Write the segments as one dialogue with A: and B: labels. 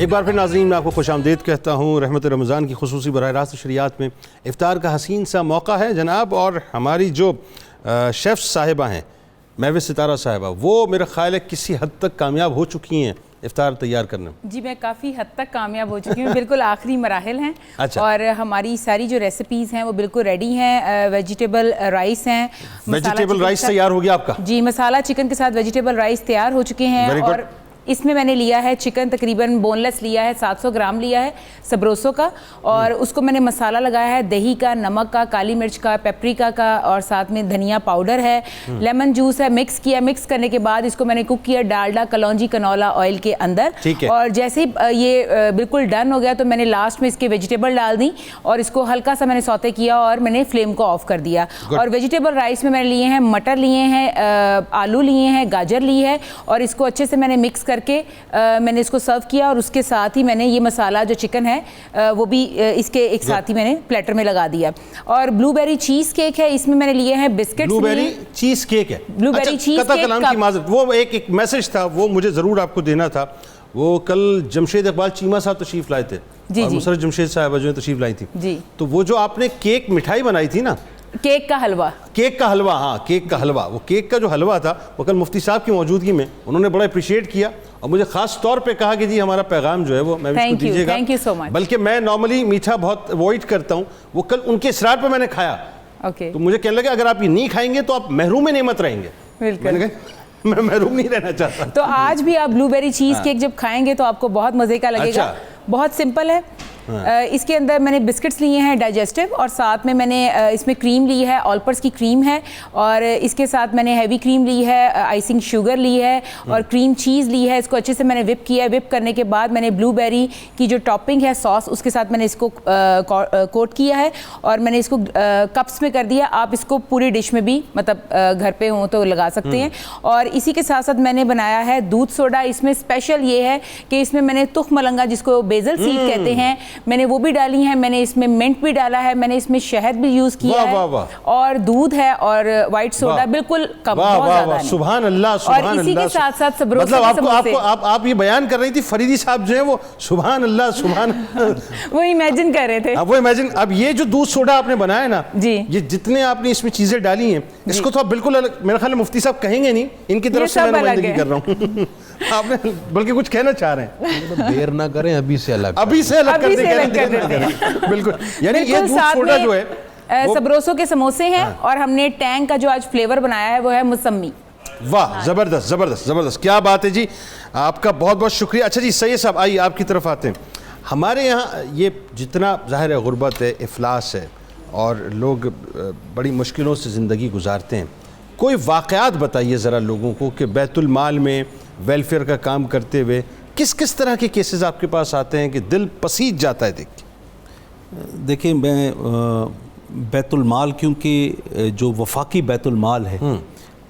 A: ایک بار پھر ناظرین میں آپ کو خوش آمدید کہتا ہوں. رحمت رمضان کی خصوصی براہ راست نشریات میں افطار کا حسین سا موقع ہے جناب, اور ہماری جو شیف صاحبہ ہیں مہوش ستارہ صاحبہ, وہ میرا خیال ہے کسی حد تک کامیاب ہو چکی ہیں افطار تیار کرنے میں.
B: جی میں کافی حد تک کامیاب ہو چکی ہوں, بالکل آخری مراحل ہیں. اور ہماری ساری جو ریسیپیز ہیں وہ بالکل ریڈی ہیں. ویجیٹیبل رائس ہیں.
A: ویجیٹیبل رائس تیار ہو گیا آپ کا؟
B: جی, مسالہ چکن کے ساتھ ویجیٹیبل رائس تیار ہو چکے ہیں. اور اس میں میں نے لیا ہے چکن تقریباً بون لیس لیا ہے, 700 گرام لیا ہے سبروسو کا, اور اس کو میں نے مسالہ لگایا ہے دہی کا, نمک کا, کالی مرچ کا, پیپریکا کا, اور ساتھ میں دھنیا پاؤڈر ہے, لیمن جوس ہے. مکس کیا, مکس کرنے کے بعد اس کو میں نے کوک کیا ڈالڈا کلونجی کنولا آئل کے اندر. اور جیسے ہی یہ بالکل ڈن ہو گیا تو میں نے لاسٹ میں اس کے ویجیٹیبل ڈال دی اور اس کو ہلکا سا میں نے سوتے کیا اور میں نے فلیم کو آف کر دیا. اور ویجیٹیبل رائس میں نے لیے ہیں مٹر لیے ہیں, آلو لیے ہیں, گاجر لی ہے, اور اس کو اچھے سے میں نے مکس کر کے میں نے اس کو سرو کیا. اور اس کے ساتھ ہی میں نے یہ مسالہ جو چکن ہے وہ بھی اس کے ایک ساتھ ہی میں نے پلیٹر میں لگا دیا. اور بلو بیری چیز کیک ہے, اس میں میں نے لیے ہیں بسکٹس.
A: بلو بیری چیز کیک ہے,
B: بلو بیری چیز
A: کیک. وہ ایک میسج تھا, وہ مجھے ضرور آپ کو دینا تھا. وہ کل جمشید اقبال چیمہ صاحب تشریف لائے تھے اور مسرت جمشید صاحبہ جو تشریف لائی تھی.
B: جی,
A: تو وہ جو آپ نے کیک مٹھائی بنائی تھی نا,
B: کیک کا حلوہ,
A: کیک کا حلوہ, ہاں کیک کا حلوہ, وہ کیک کا جو حلوہ تھا وہ کل مفتی صاحب کی موجودگی میں انہوں نے بڑا اپریشیٹ کیا اور مجھے خاص طور پہ کہا کہ جی ہمارا پیغام جو ہے وہ میں اس کو دیجیے گا. بلکہ میں نارملی میٹھا بہت اوائڈ کرتا ہوں, وہ کل ان کے اصرار پہ میں نے کھایا. تو مجھے کہنے لگا اگر آپ یہ نہیں کھائیں گے تو آپ محروم نعمت رہیں گے.
B: بالکل,
A: میں محروم نہیں رہنا چاہتا.
B: تو آج بھی آپ بلو بیری چیز کیک جب کھائیں گے تو آپ کو بہت مزے کا لگے گا. بہت سمپل ہے. اس کے اندر میں نے بسکٹس لیے ہیں ڈائجسٹو, اور ساتھ میں نے اس میں کریم لی ہے, آلپرس کی کریم ہے, اور اس کے ساتھ میں نے ہیوی کریم لی ہے, آئسنگ شوگر لی ہے, اور کریم چیز لی ہے. اس کو اچھے سے میں نے وپ کیا ہے. وپ کرنے کے بعد میں نے بلو بیری کی جو ٹاپنگ ہے ساس, اس کے ساتھ میں نے اس کو کوٹ کیا ہے اور میں نے اس کو کپس میں کر دیا. آپ اس کو پوری ڈش میں بھی مطلب گھر پہ ہوں تو لگا سکتے ہیں. اور اسی کے ساتھ ساتھ میں نے بنایا ہے دودھ سوڈا. اس میں اسپیشل یہ ہے کہ اس میں میں نے تخم ملنگا جس کو بیزل سیڈ کہتے ہیں میں نے وہ بھی ڈالی ہیں. میں نے اس میں منٹ بھی ڈالا ہے, میں نے اس میں شہد بھی یوز کیا ہے, اور دودھ ہے اور وائٹ سوڈا بالکل کم, بہت زیادہ نہیں.
A: سبحان اللہ, سبحان اللہ.
B: اور اسی کے ساتھ ساتھ سبروسو
A: مطلب آپ یہ بیان کر رہی تھی فریدی صاحب جو ہیں وہ سبحان اللہ سبحان
B: وہ امیجن کر رہے تھے.
A: وہ امیجن. اب یہ جو دودھ سوڈا آپ نے بنایا نا,
B: جی,
A: یہ جتنے آپ نے اس میں چیزیں ڈالی ہیں اس کو تو آپ بالکل میرا خیال ہے مفتی صاحب کہیں گے نہیں, ان کی طرف سے میں نمائندگی کر رہا ہوں. آپ نے بلکہ کچھ کہنا چاہ رہے ہیں,
C: دیر نہ کریں, ابھی سے الگ
A: کر دیں. بالکل, یعنی یہ دودھ سوڈا جو ہے
B: سبروسو کے سموسے ہیں, اور ہم نے ٹینگ کا جو آج فلیور بنایا ہے وہ ہے موسمی.
A: واہ, زبردست زبردست زبردست, کیا بات ہے جی, آپ کا بہت بہت شکریہ. اچھا جی سید صاحب آئیے آپ کی طرف آتے ہیں. ہمارے یہاں یہ جتنا ظاہر ہے غربت ہے, افلاس ہے, اور لوگ بڑی مشکلوں سے زندگی گزارتے ہیں, کوئی واقعات بتائیے ذرا لوگوں کو کہ بیت المال میں ویلفیئر کا کام کرتے ہوئے کس کس طرح کے کیسز آپ کے پاس آتے ہیں کہ دل پسیج جاتا ہے دیکھ کے.
C: دیکھیں, میں بیت المال کیونکہ جو وفاقی بیت المال ہے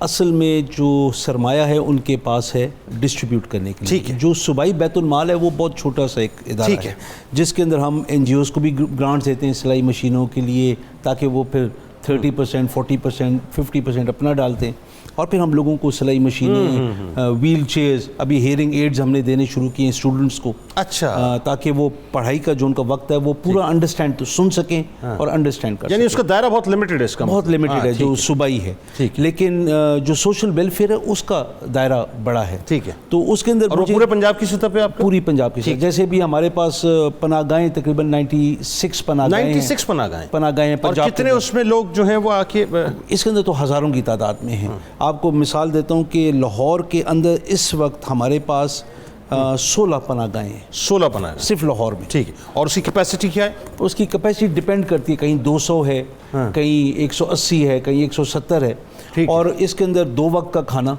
C: اصل میں جو سرمایہ ہے ان کے پاس ہے ڈسٹریبیوٹ کرنے کے لیے. جو صوبائی بیت المال ہے وہ بہت چھوٹا سا ایک ادارہ ہے جس کے اندر ہم این جی اوز کو بھی گرانٹس دیتے ہیں سلائی مشینوں کے لیے, تاکہ وہ پھر 30%, 40%, 50% اپنا ڈالتے ہیں, اور پھر ہم لوگوں کو سلائی مشینیں, ویل چیئرز, ابھی ہیئرنگ ایڈز ہم نے دینے شروع کیے ہیں اسٹوڈنٹس کو.
A: اچھا,
C: تاکہ وہ پڑھائی کا جو ان کا وقت ہے وہ پورا انڈرسٹینڈ سن سکیں اور انڈرسٹینڈ کر سکیں.
A: یعنی اس کا دائرہ بہت لیمیٹڈ ہے, اس کا
C: بہت لیمیٹڈ ہے جو صوبائی ہے, لیکن جو سوشل ویلفیئر ہے اس کا دائرہ بڑا ہے.
A: ٹھیک ہے,
C: تو اس کے اندر
A: پورے پنجاب کی سطح پہ آپ
C: پوری پنجاب کی سطح, جیسے بھی ہمارے پاس پناہ گاہیں تقریباً 96 پناہ گاہیں ہیں.
A: اور کتنے اس میں لوگ جو ہیں وہ آ کے,
C: اس کے اندر تو ہزاروں کی تعداد میں ہیں. آپ کو مثال دیتا ہوں کہ لاہور کے اندر اس وقت ہمارے پاس 16 پناہ گاہیں ہیں.
A: 16 پناہ
C: صرف لاہور میں.
A: ٹھیک ہے, اور اس کی کیپیسٹی کیا ہے؟
C: اس کی کیپیسٹی ڈیپینڈ کرتی ہے, کہیں 200 ہے, کہیں 180 ہے, کہیں 170 ہے. اور اس کے اندر 2 وقت کا کھانا,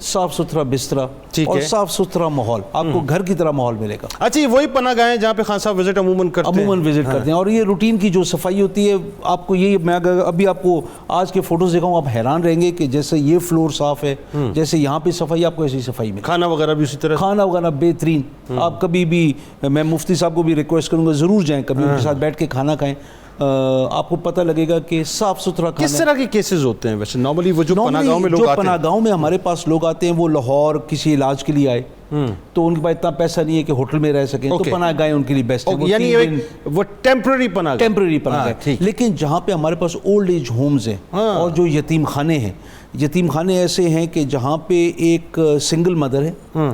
C: صاف ستھرا بسترا اور صاف ستھرا ماحول, آپ کو گھر کی طرح ماحول ملے گا.
A: اچھا, یہ وہی پناہ گاہیں جہاں پہ خان صاحب وزٹ عموماً کرتے
C: ہیں, اور یہ روٹین کی جو صفائی ہوتی ہے, آپ کو یہ, میں اگر ابھی آپ کو آج کے فوٹوز دکھاؤں آپ حیران رہیں گے کہ جیسے یہ فلور صاف ہے, جیسے یہاں پہ صفائی, آپ کو ایسی صفائی ملے.
A: کھانا وغیرہ بھی اسی طرح,
C: کھانا وغیرہ بہترین. آپ کبھی بھی, میں مفتی صاحب کو بھی ریکویسٹ کروں گا ضرور جائیں, کبھی ان کے ساتھ بیٹھ کے کھانا کھائیں. آپ کو پتہ لگے گا کہ صاف ستھرا کھانا.
A: کس طرح کے کیسز ہوتے ہیں ویسے نارملی وہ جو پناہ گاؤں میں لوگ آتے ہیں؟
C: پناہ گاؤں میں ہمارے پاس لوگ آتے ہیں, وہ لاہور کسی علاج کے لیے آئے تو ان کے پاس اتنا پیسہ نہیں ہے کہ ہوٹل میں رہ سکیں, تو پناہ گاہیں ان کے لیے بیسٹ ہے.
A: یعنی وہ ٹیمپرری پناہ
C: گاہ. لیکن جہاں پہ ہمارے پاس اولڈ ایج ہومز ہیں اور جو یتیم خانے ہیں, یتیم خانے ایسے ہیں کہ جہاں پہ ایک سنگل مدر ہے,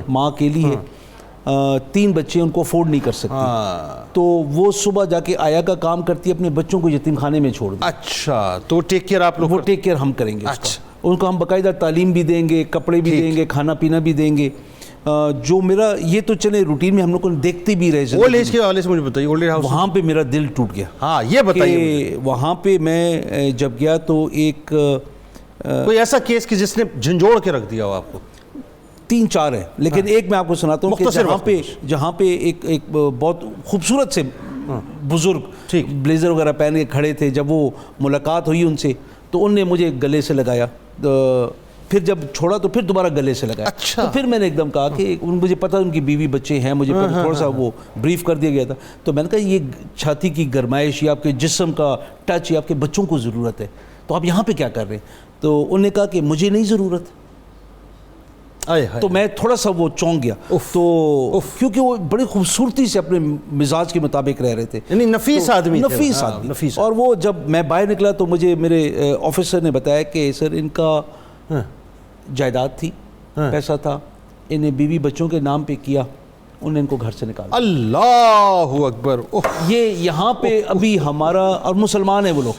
C: ماں کے لیے 3 بچے ان کو افورڈ نہیں کر سکتی, تو وہ صبح جا کے آیا کا کام کرتی ہے, اپنے بچوں کو یتیم خانے میں چھوڑ دیں.
A: اچھا, تو ٹیک کیئر آپ لوگ؟
C: وہ ٹیک کیئر ہم کریں گے اس کا. ان کو ہم باقاعدہ تعلیم بھی دیں گے, کپڑے بھی دیں گے, کھانا پینا بھی دیں گے. جو میرا یہ تو چلے روٹین میں ہم لوگ کو دیکھتے بھی رہے.
A: اولڈ ایج کے حوالے سے مجھے بتائیے, اولڈ ایج ہاؤس
C: وہاں پہ میرا دل ٹوٹ گیا.
A: ہاں یہ بتائیے.
C: وہاں پہ میں جب گیا تو ایک
A: کوئی ایسا کیس کہ جس نے جھنجھوڑ کے رکھ دیا ہو آپ کو؟
C: 3-4 ہیں, لیکن ایک میں آپ کو سناتا ہوں کہ جہاں پہ ایک بہت خوبصورت سے بزرگ بلیزر وغیرہ پہن کے کھڑے تھے. جب وہ ملاقات ہوئی ان سے تو ان نے مجھے گلے سے لگایا, پھر جب چھوڑا تو پھر دوبارہ گلے سے لگایا. تو پھر میں نے ایک دم کہا کہ مجھے پتہ ان کی بیوی بچے ہیں, مجھے تھوڑا سا وہ بریف کر دیا گیا تھا, تو میں نے کہا یہ چھاتی کی گرمائش یا آپ کے جسم کا ٹچ یا آپ کے بچوں کو ضرورت ہے, تو آپ یہاں پہ کیا کر رہے ہیں؟ تو انہوں نے کہا کہ مجھے نہیں ضرورت. تو میں تھوڑا سا وہ چونک گیا, تو کیونکہ وہ بڑی خوبصورتی سے اپنے مزاج کے مطابق رہ رہے تھے,
A: یعنی نفیس آدمی.
C: اور وہ جب میں باہر نکلا تو مجھے میرے آفیسر نے بتایا کہ سر ان کا جائیداد تھی, پیسہ تھا, انہیں بیوی بچوں کے نام پہ کیا, انہوں نے ان کو گھر سے نکالا.
A: اللہ اکبر.
C: یہ یہاں پہ ابھی ہمارا, اور مسلمان ہیں وہ لوگ.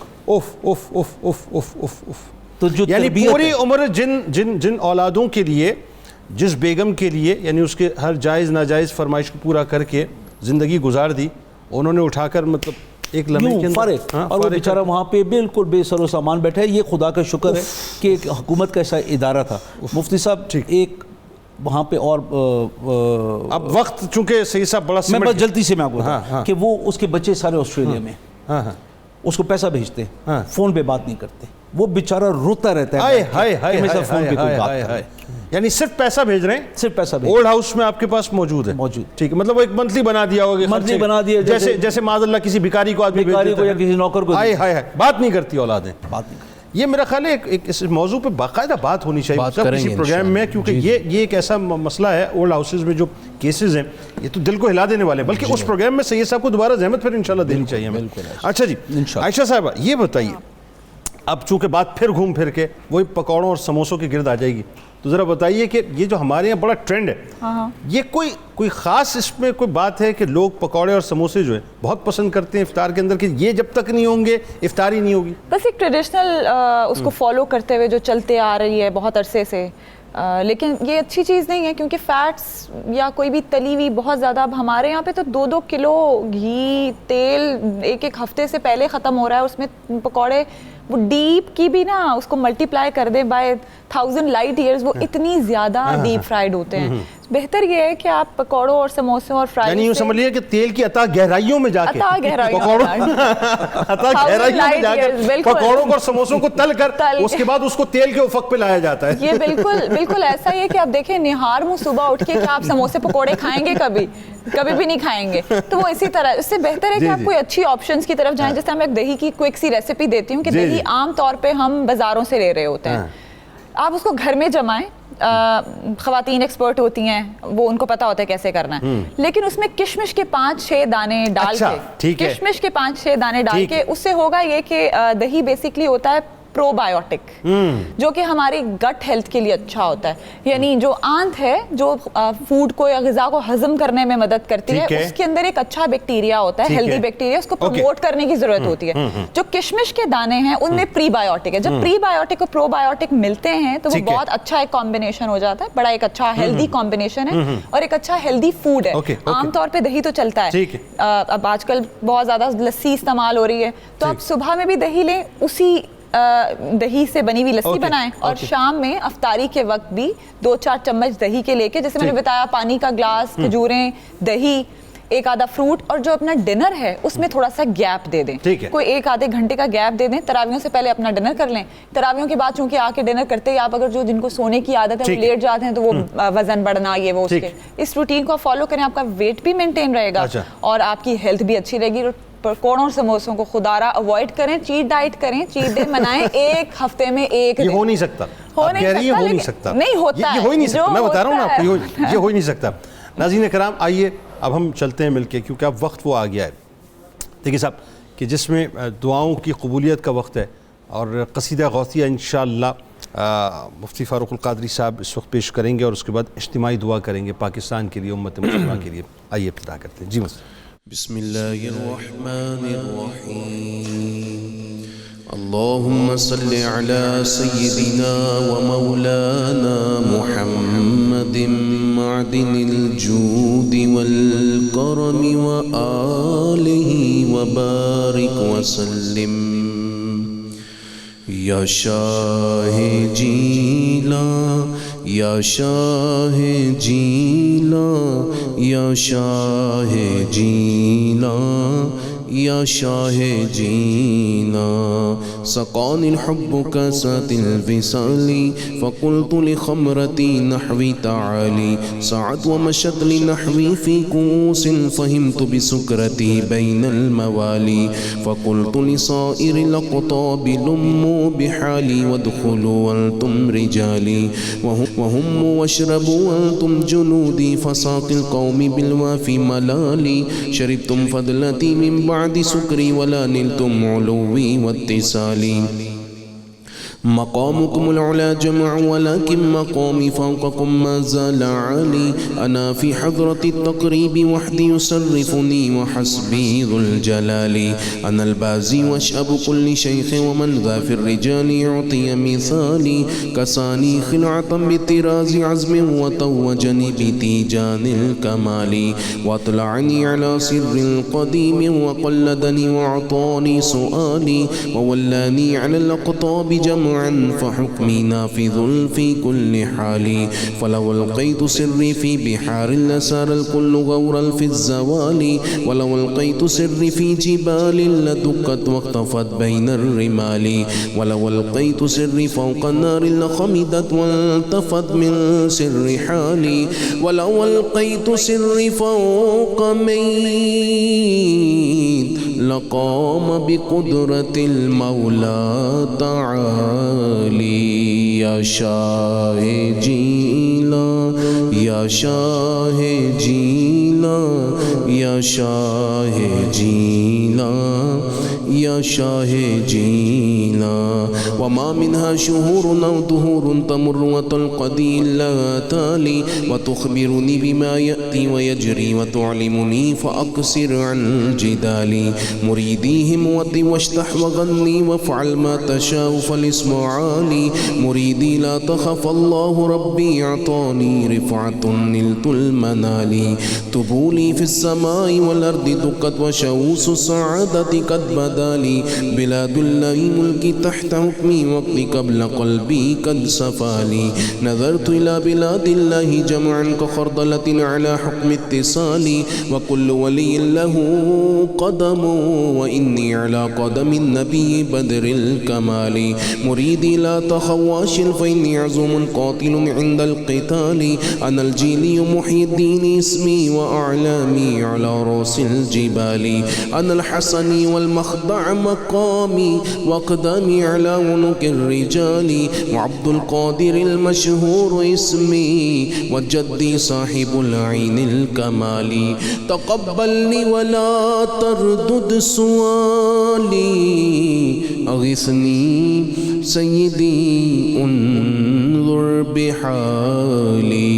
A: تو جو یعنی پوری عمر جن اولادوں کے لیے, جس بیگم کے لیے, یعنی اس کے ہر جائز ناجائز فرمائش کو پورا کر کے زندگی گزار دی, انہوں نے اٹھا کر مطلب ایک لمحے کے
C: اندر, اور وہ بیچارہ وہاں پہ بالکل بے سر و سامان بیٹھا ہے. یہ خدا کا شکر ہے کہ ایک حکومت کا ایسا ادارہ تھا. مفتی صاحب ایک وہاں پہ, اور
A: اب وقت چونکہ سید صاحب بڑا
C: میں بس جلدی سے میں آپ کو بتاؤں کہ وہ اس کے بچے سارے آسٹریلیا میں, اس کو پیسہ بھیجتے, فون پہ بات نہیں کرتے, وہ بیچارہ روتا رہتا ہے.
A: یعنی صرف پیسہ بھیج رہے ہیں,
C: صرف پیسہ
A: اولڈ ہاؤس میں آپ کے پاس موجود ہے. ٹھیک ہے, مطلب وہ ایک منتھلی بنا دیا ہوگا,
C: منتھلی بنا دیا,
A: جیسے معاذ اللہ کسی بھکاری کو آدمی
C: بھکاری کو یا کسی نوکر کو.
A: بات نہیں کرتی اولادیں,
C: بات نہیں.
A: یہ میرا خیال ہے ایک اس موضوع پہ باقاعدہ بات ہونی چاہیے کسی پروگرام میں, کیونکہ یہ ایک ایسا مسئلہ ہے اولڈ ہاؤسز میں جو کیسز ہیں, یہ تو دل کو ہلا دینے والے ہیں, بلکہ اس پروگرام میں سید صاحب کو دوبارہ زحمت پھر انشاءاللہ دینی چاہیے ہمیں. اچھا جی عائشہ صاحبہ یہ بتائیے, اب چونکہ بات پھر گھوم پھر کے وہی پکوڑوں اور سموسوں کے گرد آ جائے گی, تو ذرا بتائیے کہ یہ جو ہمارے یہاں بڑا ٹرینڈ ہے, یہ کوئی خاص اس میں کوئی بات ہے کہ لوگ پکوڑے اور سموسے جو ہیں بہت پسند کرتے ہیں افطار کے اندر, کہ یہ جب تک نہیں ہوں گے افطار ہی نہیں ہوگی؟
D: بس ایک ٹریڈیشنل اس کو فالو کرتے ہوئے جو چلتے آ رہی ہے بہت عرصے سے, لیکن یہ اچھی چیز نہیں ہے, کیونکہ فیٹس یا کوئی بھی تلی ہوئی بہت زیادہ, اب ہمارے یہاں پہ تو 2-2 کلو گھی تیل ایک ہفتے سے پہلے ختم ہو رہا ہے. اس میں پکوڑے وہ ڈیپ کی بھی نا اس کو ملٹیپلائی کر دیں بائی 1000 لائٹ ایئرز, وہ اتنی زیادہ ڈیپ فرائیڈ ہوتے ہیں. بہتر یہ ہے کہ آپ پکوڑوں اور سموسوں اور فرائیز,
A: یعنی یوں سمجھ لیجیے کہ تیل کی عطا گہرائیوں میں جا کے, پکوڑوں اور سموسوں کو تل کر اس کے بعد اس کو تیل کے افق پہ لایا جاتا ہے.
D: یہ بالکل ایسا ہی ہے کہ آپ دیکھیں نہار منہ صبح اٹھ کے کیا آپ سموسے پکوڑے کھائیں گے؟ کبھی بھی نہیں کھائیں گے. تو وہ اسی طرح, اس سے بہتر ہے کہ آپ کوئی اچھی آپشنز کی طرف جائیں. جیسے میں ایک دہی کی کوئک سی ریسیپی دیتی ہوں کہ دہی عام طور پہ ہم بازاروں سے لے رہے ہوتے ہیں, آپ اس کو گھر میں جمائیں. خواتین ایکسپرٹ ہوتی ہیں, وہ ان کو پتا ہوتا ہے کیسے کرنا ہے, لیکن اس میں کشمش کے 5-6 دانے ڈال کے, کشمش کے 5-6 دانے ڈال کے, اس سے ہوگا یہ کہ دہی بیسکلی ہوتا ہے پرو بایوٹک, جو کہ ہماری گٹ ہیلتھ کے لیے اچھا ہوتا ہے. یعنی جو آنت ہے جو فوڈ کو یا غذا کو ہضم کرنے میں مدد کرتی ہے, اس کے اندر ایک اچھا بیکٹیریا ہوتا ہے, ہیلدی بیکٹیریا, اس کو پروموٹ کرنے کی ضرورت ہوتی ہے. جو کشمش کے دانے ہیں ان میں پری بایوٹک ہے. جب پری بایوٹک اور پرو بایوٹک ملتے ہیں تو وہ بہت اچھا ایک کمبینیشن ہو جاتا ہے, بڑا ایک اچھا ہیلدی کمبینیشن ہے اور ایک اچھا ہیلدی فوڈ ہے. عام طور پہ دہی تو چلتا ہے, اب آج کل بہت زیادہ لسی استعمال ہو رہی ہے, تو آپ صبح میں بھی دہی لیں, اسی دہی سے بنی ہوئی لسی بنائیں, اور شام میں افطاری کے وقت بھی 2-4 چمچ دہی کے لے کے, جیسے میں نے بتایا, پانی کا گلاس, کھجوریں, دہی, ایک آدھا فروٹ, اور جو اپنا ڈنر ہے اس میں تھوڑا سا گیپ دے دیں, کوئی 1-آدھے گھنٹے کا گیپ دے دیں. تراویحوں سے پہلے اپنا ڈنر کر لیں, تراویحوں کے بعد چونکہ آ کے ڈنر کرتے ہی آپ اگر جن کو سونے کی عادت ہے وہ لیٹ جاتے ہیں, تو وہ وزن بڑھنا یہ وہ, اس کے اس روٹین کو فالو کریں, آپ کا ویٹ بھی مینٹین رہے گا اور آپ کی ہیلتھ بھی اچھی رہے گی. پکوڑوں اور سموسوں کو خدارا اوائڈ کریں, چیٹ ڈائٹ کریں, چیٹ ڈے منائیں, ایک ہفتے میں ایک
A: یہ ہو نہیں سکتا, آپ کہہ رہی ہیں ہو نہیں سکتا,
D: نہیں ہوتا,
A: یہ ہو ہی نہیں سکتا, میں بتا رہا ہوں نا آپ کو, یہ ہو ہی نہیں سکتا. ناظرین کرام آئیے اب ہم چلتے ہیں مل کے, کیونکہ اب وقت وہ آ گیا ہے دیکھیے صاحب کہ جس میں دعاؤں کی قبولیت کا وقت ہے, اور قصیدہ غوثیہ انشاءاللہ مفتی فاروق القادری صاحب اس وقت پیش کریں گے, اور اس کے بعد اجتماعی دعا کریں گے پاکستان کے لیے, امت مسلمہ کے لیے. آئیے ابتدا کرتے ہیں. جی
E: بسم اللہ الرحمن الرحیم. اللهم صل على سيدنا ومولانا محمد معدن الجود والكرم وآله وبارك وسلم. یا شاہ جیلا یا شاہ جیلا یا شاہ جیلا یا شاہ جینا. سقاني الحب كاسات الوصال فقلت لخمرتي نحوي تعالي. سعت ومشت لنحوي في كؤوس فهمت بسكرتي بين الموالي. فقلت لصائر الأقطاب لموا بحالي وادخلوا وانتم رجالي وهم واشربوا وانتم جنودي. فساق القوم بالوافي ملالي. شربتم فضلتي من بعد سكري ولا نلتم علوي واتصالي. مقامكم العلا جمع ولكن مقامي فوقكم ما زال عالي. أنا في حضرة التقريب وحدي يصرفني وحسبي ذو الجلال. أنا البازي واشأب كل شيخ ومن ذا في الرجال يعطي مثالي. كساني خلعة بطراز عزم وتوجني بتيجان الكمال. واطلعني على سر القديم وقلدني وأعطاني سؤالي. وولاني على الأقطاب جمع فحكمي نافذ في كل حال. فلو ألقيت سري في بحار لسار الكل غورا في الزوال. ولو ألقيت سري في جبال لدكت واختفت بين الرمال. ولو ألقيت سري فوق النار لخمدت والتفت من سر حالي. ولو ألقيت سري فوق ميت لقام بقدرة المولى تعالي. يا شاہ جیلا یا شاہ جیلا یا شاہ جیلا یا شاہ جیلا. وما منها شهور أو دهور تمر وتلقدي إلا تالي. وتخبرني بما يأتي ويجري وتعلمني فأقصر عن جدالي. مريديهم ودي واشتح وغني وافعل ما تشاء فالاسم عالي. مريدي لا تخف الله ربي أعطاني رفعة نلت المنال. تبولي في السماء والأرض دقت وشوس السعادة قد بدالي. بلاد الله ملكي تحت حكمي وقتي قبل قلبي قد صفالي. نظرت إلى بلاد الله جمعا كخردلة على حكم اتصالي. وكل ولي له قدم وإني على قدم النبي بدر الكمال. مريدي لا تخواش فإني عزم قاتل عند القتال. أنا الجيلي محي الدين اسمي وأعلامي على رؤوس الجبال. أنا الحسني والمخضع مقامي وأقدامي على عنق الرجال. وعبد القادر المشهور اسمي وجدي صاحب العين الكمال. تقبلني ولا تردد سؤالي. أغثني سيدي انظر بحالي.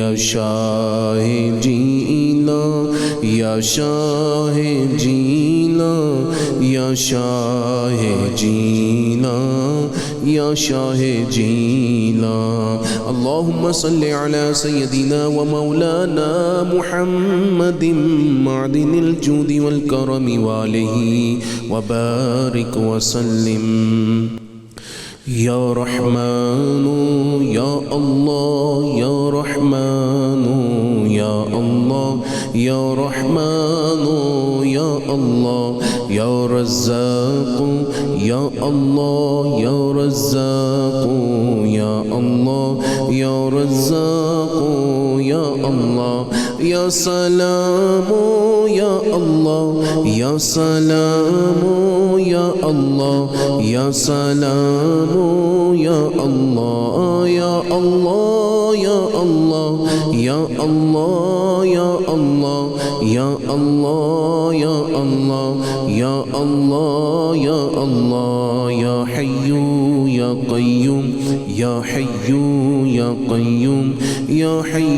E: يا شاہ جیلا یا شاہ جیلا یا شاہ جیلا یا شاہ جیلا. اللهم صل على سيدنا ومولانا محمد معدن الجود والكرم وآله وبارك وسلم. يا رحمن يا الله يا رحمن يا الله يا رحمن یا اللہ یا رزاق یا اللہ یا رزاق یا اللہ یا رزاق یا اللہ یا سلام یا اللہ یا سلام یا اللہ یا سلام یا اللہ یا اللہ یا اللہ یا اللہ یا اللہ یا اللہ یا اللہ یا اللہ یا اللہ یا حی یا قیوم یا حی یا قیوم یا حی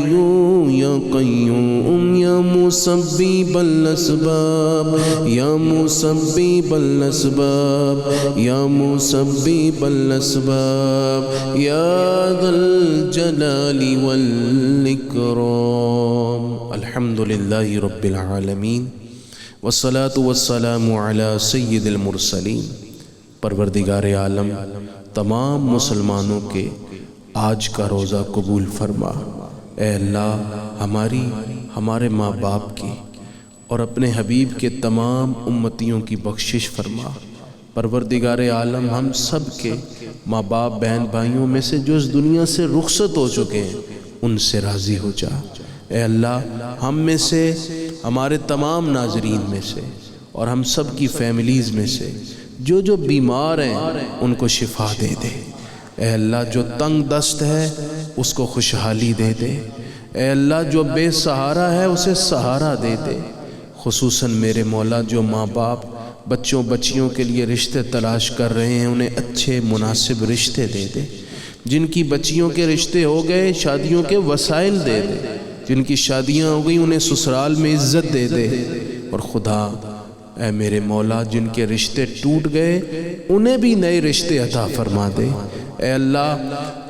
E: یا قیوم یا مسبب الاسباب یا مسبب الاسباب یا مسبب الاسباب یا ذا الجلال والاکرام. الحمد للہ رب العالمین والصلاة والسلام علی سید المرسلین. پروردگار عالم تمام مسلمانوں کے آج کا روزہ قبول فرما. اے اللہ ہمارے ماں باپ کی اور اپنے حبیب کے تمام امتیوں کی بخشش فرما. پروردگار عالم ہم سب کے ماں باپ بہن بھائیوں میں سے جو اس دنیا سے رخصت ہو چکے ہیں ان سے راضی ہو جا. اے اللہ ہم میں سے ہمارے تمام ناظرین میں سے اور ہم سب کی فیملیز میں سے جو بیمار ہیں ان کو شفا دے دے. اے اللہ جو تنگ دست ہے اس کو خوشحالی دے دے. اے اللہ جو بے سہارا ہے اسے سہارا دے دے. خصوصاً میرے مولا جو ماں باپ بچوں بچیوں کے لیے رشتے تلاش کر رہے ہیں انہیں اچھے مناسب رشتے دے دے. جن کی بچیوں کے رشتے ہو گئے شادیوں کے وسائل دے دے. جن کی شادیاں ہو گئی انہیں سسرال میں عزت دے دے. اور خدا اے میرے مولا جن کے رشتے ٹوٹ گئے انہیں بھی نئے رشتے عطا فرما دے. اے اللہ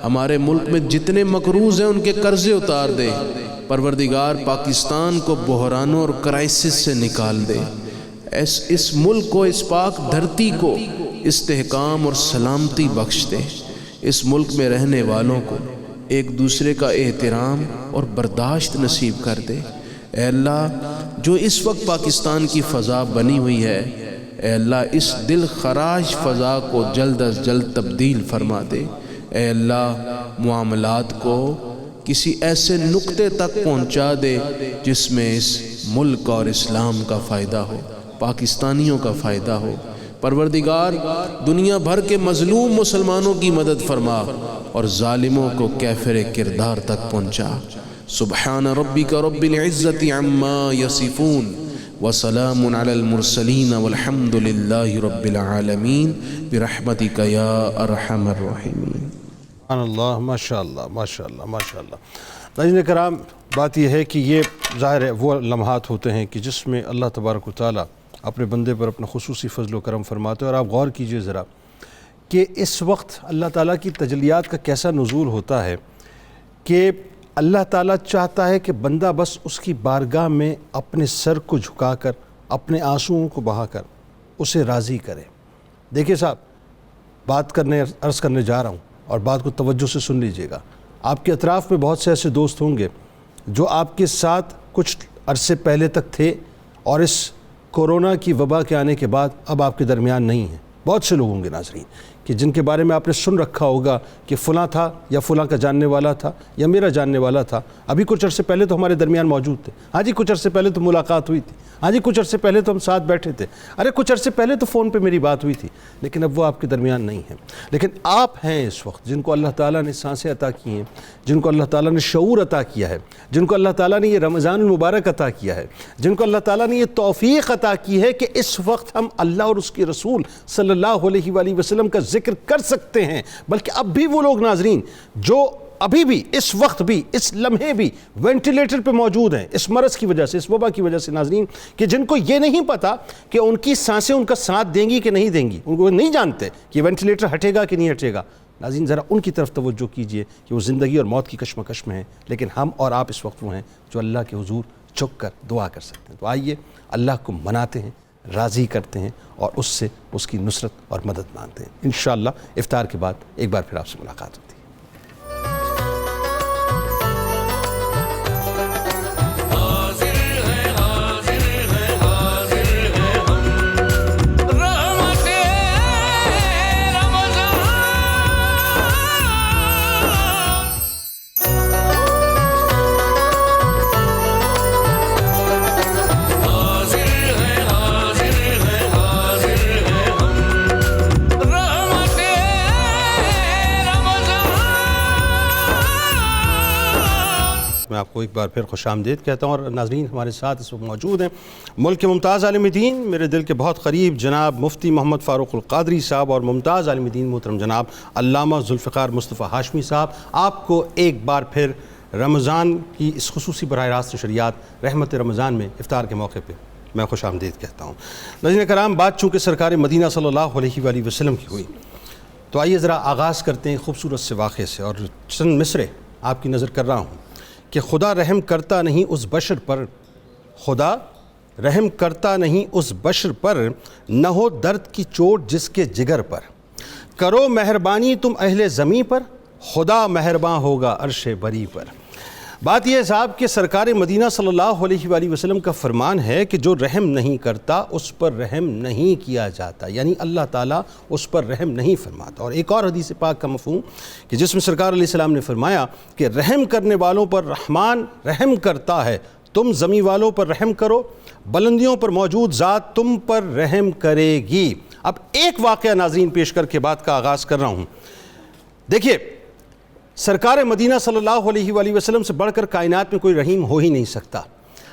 E: ہمارے ملک میں جتنے مقروض ہیں ان کے قرضے اتار دے. پروردگار پاکستان کو بحرانوں اور کرائسس سے نکال دے. اس ملک کو اس پاک دھرتی کو استحکام اور سلامتی بخش دے. اس ملک میں رہنے والوں کو ایک دوسرے کا احترام اور برداشت نصیب کر دے. اے اللہ جو اس وقت پاکستان کی فضا بنی ہوئی ہے اے اللہ اس دل خراش فضا کو جلد از جلد تبدیل فرما دے. اے اللہ معاملات کو کسی ایسے نقطے تک پہنچا دے جس میں اس ملک اور اسلام کا فائدہ ہو پاکستانیوں کا فائدہ ہو. پروردگار دنیا بھر کے مظلوم مسلمانوں کی مدد فرما اور ظالموں کو کیفر کردار تک پہنچا. سبحان ربک رب العزت عما یصفون وسلام علی المرسلین والحمد للہ رب العالمین برحمتک یا ارحم الراحمین.
A: سبحان اللہ ماشاء اللہ ماشاء اللہ ماشاء اللہ. ناظرین کرام بات یہ ہے کہ یہ ظاہر ہے وہ لمحات ہوتے ہیں کہ جس میں اللہ تبارک و تعالیٰ اپنے بندے پر اپنا خصوصی فضل و کرم فرماتے ہیں. اور آپ غور کیجئے ذرا کہ اس وقت اللہ تعالیٰ کی تجلیات کا کیسا نزول ہوتا ہے کہ اللہ تعالیٰ چاہتا ہے کہ بندہ بس اس کی بارگاہ میں اپنے سر کو جھکا کر اپنے آنسوؤں کو بہا کر اسے راضی کرے. دیکھیں صاحب عرض کرنے جا رہا ہوں اور بات کو توجہ سے سن لیجئے گا. آپ کے اطراف میں بہت سے ایسے دوست ہوں گے جو آپ کے ساتھ کچھ عرصے پہلے تک تھے اور اس کورونا کی وبا کے آنے کے بعد اب آپ کے درمیان نہیں ہیں. بہت سے لوگ ہوں گے ناظرین کہ جن کے بارے میں آپ نے سن رکھا ہوگا کہ فلاں تھا یا فلاں کا جاننے والا تھا یا میرا جاننے والا تھا. ابھی کچھ عرصے پہلے تو ہمارے درمیان موجود تھے. ہاں جی کچھ عرصے پہلے تو ملاقات ہوئی تھی. ہاں جی کچھ عرصے پہلے تو ہم ساتھ بیٹھے تھے. ارے کچھ عرصے پہلے تو فون پہ میری بات ہوئی تھی. لیکن اب وہ آپ کے درمیان نہیں ہیں. لیکن آپ ہیں اس وقت جن کو اللہ تعالیٰ نے سانسیں عطا کی ہیں, جن کو اللہ تعالیٰ نے شعور عطا کیا ہے, جن کو اللہ تعالیٰ نے یہ رمضان المبارک عطا کیا ہے, جن کو اللہ تعالیٰ نے یہ توفیق عطا کی ہے کہ اس وقت ہم اللہ اور اس کے رسول صلی اللہ علیہ وآلہ وسلم کا ذکر کر سکتے ہیں. بلکہ اب بھی وہ لوگ ناظرین جو ابھی بھی اس وقت بھی اس لمحے بھی وینٹیلیٹر پہ موجود ہیں اس مرض کی وجہ سے, اس وبا کی وجہ سے ناظرین, کہ جن کو یہ نہیں پتا کہ ان کی سانسیں ان کا ساتھ دیں گی کہ نہیں دیں گی, ان کو نہیں جانتے کہ وینٹیلیٹر ہٹے گا کہ نہیں ہٹے گا. ناظرین ذرا ان کی طرف توجہ کیجئے کہ وہ زندگی اور موت کی کشمکش میں ہیں, لیکن ہم اور آپ اس وقت وہ ہیں جو اللہ کے حضور جھک کر دعا کر سکتے ہیں. تو آئیے اللہ کو مناتے ہیں, راضی کرتے ہیں اور اس سے اس کی نصرت اور مدد مانگتے ہیں. انشاءاللہ افطار کے بعد ایک بار پھر آپ سے ملاقات ہوتی ہے.
F: حاضر ہے
A: کو ایک بار پھر خوش آمدید کہتا ہوں، اور ناظرین ہمارے ساتھ اس وقت موجود ہیں ملک کے ممتاز عالم دین، میرے دل کے بہت قریب جناب مفتی محمد فاروق القادری صاحب، اور ممتاز عالم دین محترم جناب علامہ ذوالفقار مصطفیٰ ہاشمی صاحب. آپ کو ایک بار پھر رمضان کی اس خصوصی براہ راست نشریات رحمت رمضان میں افطار کے موقع پہ میں خوش آمدید کہتا ہوں. ناظرین کرام، بات چونکہ سرکار مدینہ صلی اللہ علیہ وآلہ وسلم کی ہوئی، تو آئیے ذرا آغاز کرتے ہیں خوبصورت سے واقعے سے، اور چند مصرے آپ کی نظر کر رہا ہوں کہ خدا رحم کرتا نہیں اس بشر پر، خدا رحم کرتا نہیں اس بشر پر، نہ ہو درد کی چوٹ جس کے جگر پر، کرو مہربانی تم اہل زمیں پر، خدا مہرباں ہوگا عرش بری پر. بات یہ ہے صاحب کہ سرکار مدینہ صلی اللہ علیہ وآلہ وسلم کا فرمان ہے کہ جو رحم نہیں کرتا اس پر رحم نہیں کیا جاتا، یعنی اللہ تعالیٰ اس پر رحم نہیں فرماتا. اور ایک اور حدیث پاک کا مفہوم کہ جس میں سرکار علیہ السلام نے فرمایا کہ رحم کرنے والوں پر رحمان رحم کرتا ہے، تم زمین والوں پر رحم کرو، بلندیوں پر موجود ذات تم پر رحم کرے گی. اب ایک واقعہ ناظرین پیش کر کے بات کا آغاز کر رہا ہوں. دیکھیے، سرکار مدینہ صلی اللہ علیہ وآلہ وسلم سے بڑھ کر کائنات میں کوئی رحیم ہو ہی نہیں سکتا.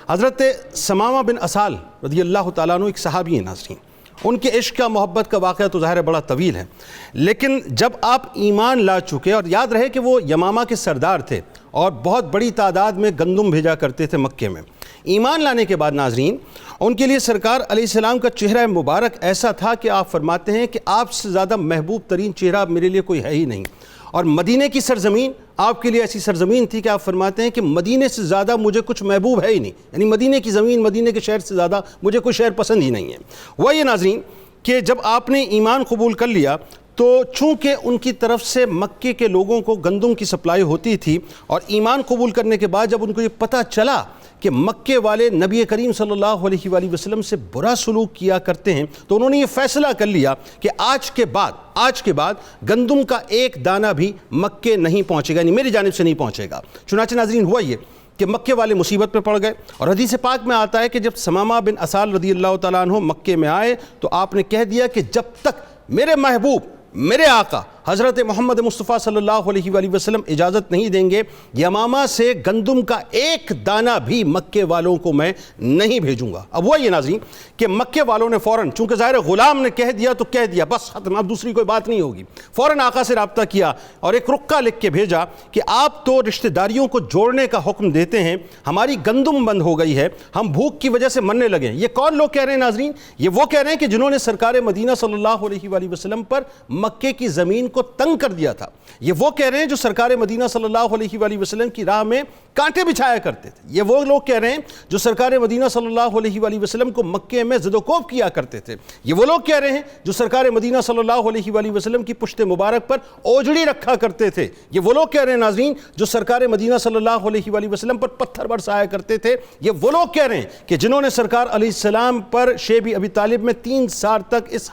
A: حضرت ثمامہ بن اسال رضی اللہ تعالیٰ عنہ ایک صحابی ہیں ناظرین. ان کے عشق کا محبت کا واقعہ تو ظاہر ہے بڑا طویل ہے، لیکن جب آپ ایمان لا چکے، اور یاد رہے کہ وہ یمامہ کے سردار تھے اور بہت بڑی تعداد میں گندم بھیجا کرتے تھے مکے میں، ایمان لانے کے بعد ناظرین ان کے لیے سرکار علیہ السلام کا چہرہ مبارک ایسا تھا کہ آپ فرماتے ہیں کہ آپ سے زیادہ محبوب ترین چہرہ میرے لیے کوئی ہے ہی نہیں. اور مدینے کی سرزمین آپ کے لیے ایسی سرزمین تھی کہ آپ فرماتے ہیں کہ مدینے سے زیادہ مجھے کچھ محبوب ہے ہی نہیں، یعنی مدینے کی زمین، مدینے کے شہر سے زیادہ مجھے کوئی شہر پسند ہی نہیں ہے. وہ یہ ناظرین کہ جب آپ نے ایمان قبول کر لیا تو چونکہ ان کی طرف سے مکے کے لوگوں کو گندم کی سپلائی ہوتی تھی، اور ایمان قبول کرنے کے بعد جب ان کو یہ پتہ چلا کہ مکے والے نبی کریم صلی اللہ علیہ وآلہ وسلم سے برا سلوک کیا کرتے ہیں، تو انہوں نے یہ فیصلہ کر لیا کہ آج کے بعد گندم کا ایک دانہ بھی مکے نہیں پہنچے گا، یعنی میری جانب سے نہیں پہنچے گا. چنانچہ ناظرین ہوا یہ کہ مکے والے مصیبت پہ پڑ گئے، اور حدیث پاک میں آتا ہے کہ جب ثمامہ بن اسال رضی اللہ تعالیٰ عنہ مکے میں آئے تو آپ نے کہہ دیا کہ جب تک میرے محبوب، میرے آقا حضرت محمد مصطفیٰ صلی اللہ علیہ وآلہ وسلم اجازت نہیں دیں گے، یمامہ سے گندم کا ایک دانہ بھی مکے والوں کو میں نہیں بھیجوں گا. اب وہ یہ ناظرین کہ مکے والوں نے فوراً، چونکہ ظاہر غلام نے کہہ دیا تو کہہ دیا، بس ختم، اب دوسری کوئی بات نہیں ہوگی. فوراً آقا سے رابطہ کیا اور ایک رقعہ لکھ کے بھیجا کہ آپ تو رشتہ داریوں کو جوڑنے کا حکم دیتے ہیں، ہماری گندم بند ہو گئی ہے، ہم بھوک کی وجہ سے مرنے لگے ہیں. یہ کون لوگ کہہ رہے ہیں ناظرین؟ یہ وہ کہہ رہے ہیں کہ جنہوں نے سرکار مدینہ صلی اللہ علیہ وآلہ وسلم پر مکے کی زمین کو تنگ کر دیا تھا. یہ وہ کہہ رہے ہیں جو سرکار مدینہ صلی اللہ علیہ وآلہ وسلم کی راہ میں کانٹے بچھایا کرتے تھے. یہ وہ لوگ کہہ رہے ہیں جو سرکار مدینہ صلی اللہ علیہ وآلہ وسلم کو مکے میں زد و کوب کیا کرتے تھے. یہ وہ لوگ کہہ رہے ہیں جو سرکار مدینہ صلی اللہ علیہ وآلہ وسلم کی پشت مبارک پر اوجڑی رکھا کرتے تھے. یہ وہ لوگ کہہ رہے ہیں ناظرین جو سرکار مدینہ صلی اللہ علیہ وآلہ وسلم پر پتھر برسایا کرتے تھے. یہ وہ لوگ کہہ رہے ہیں کہ جنہوں نے سرکار علیہ السلام پر شیب ابی طالب میں 3 سال تک اس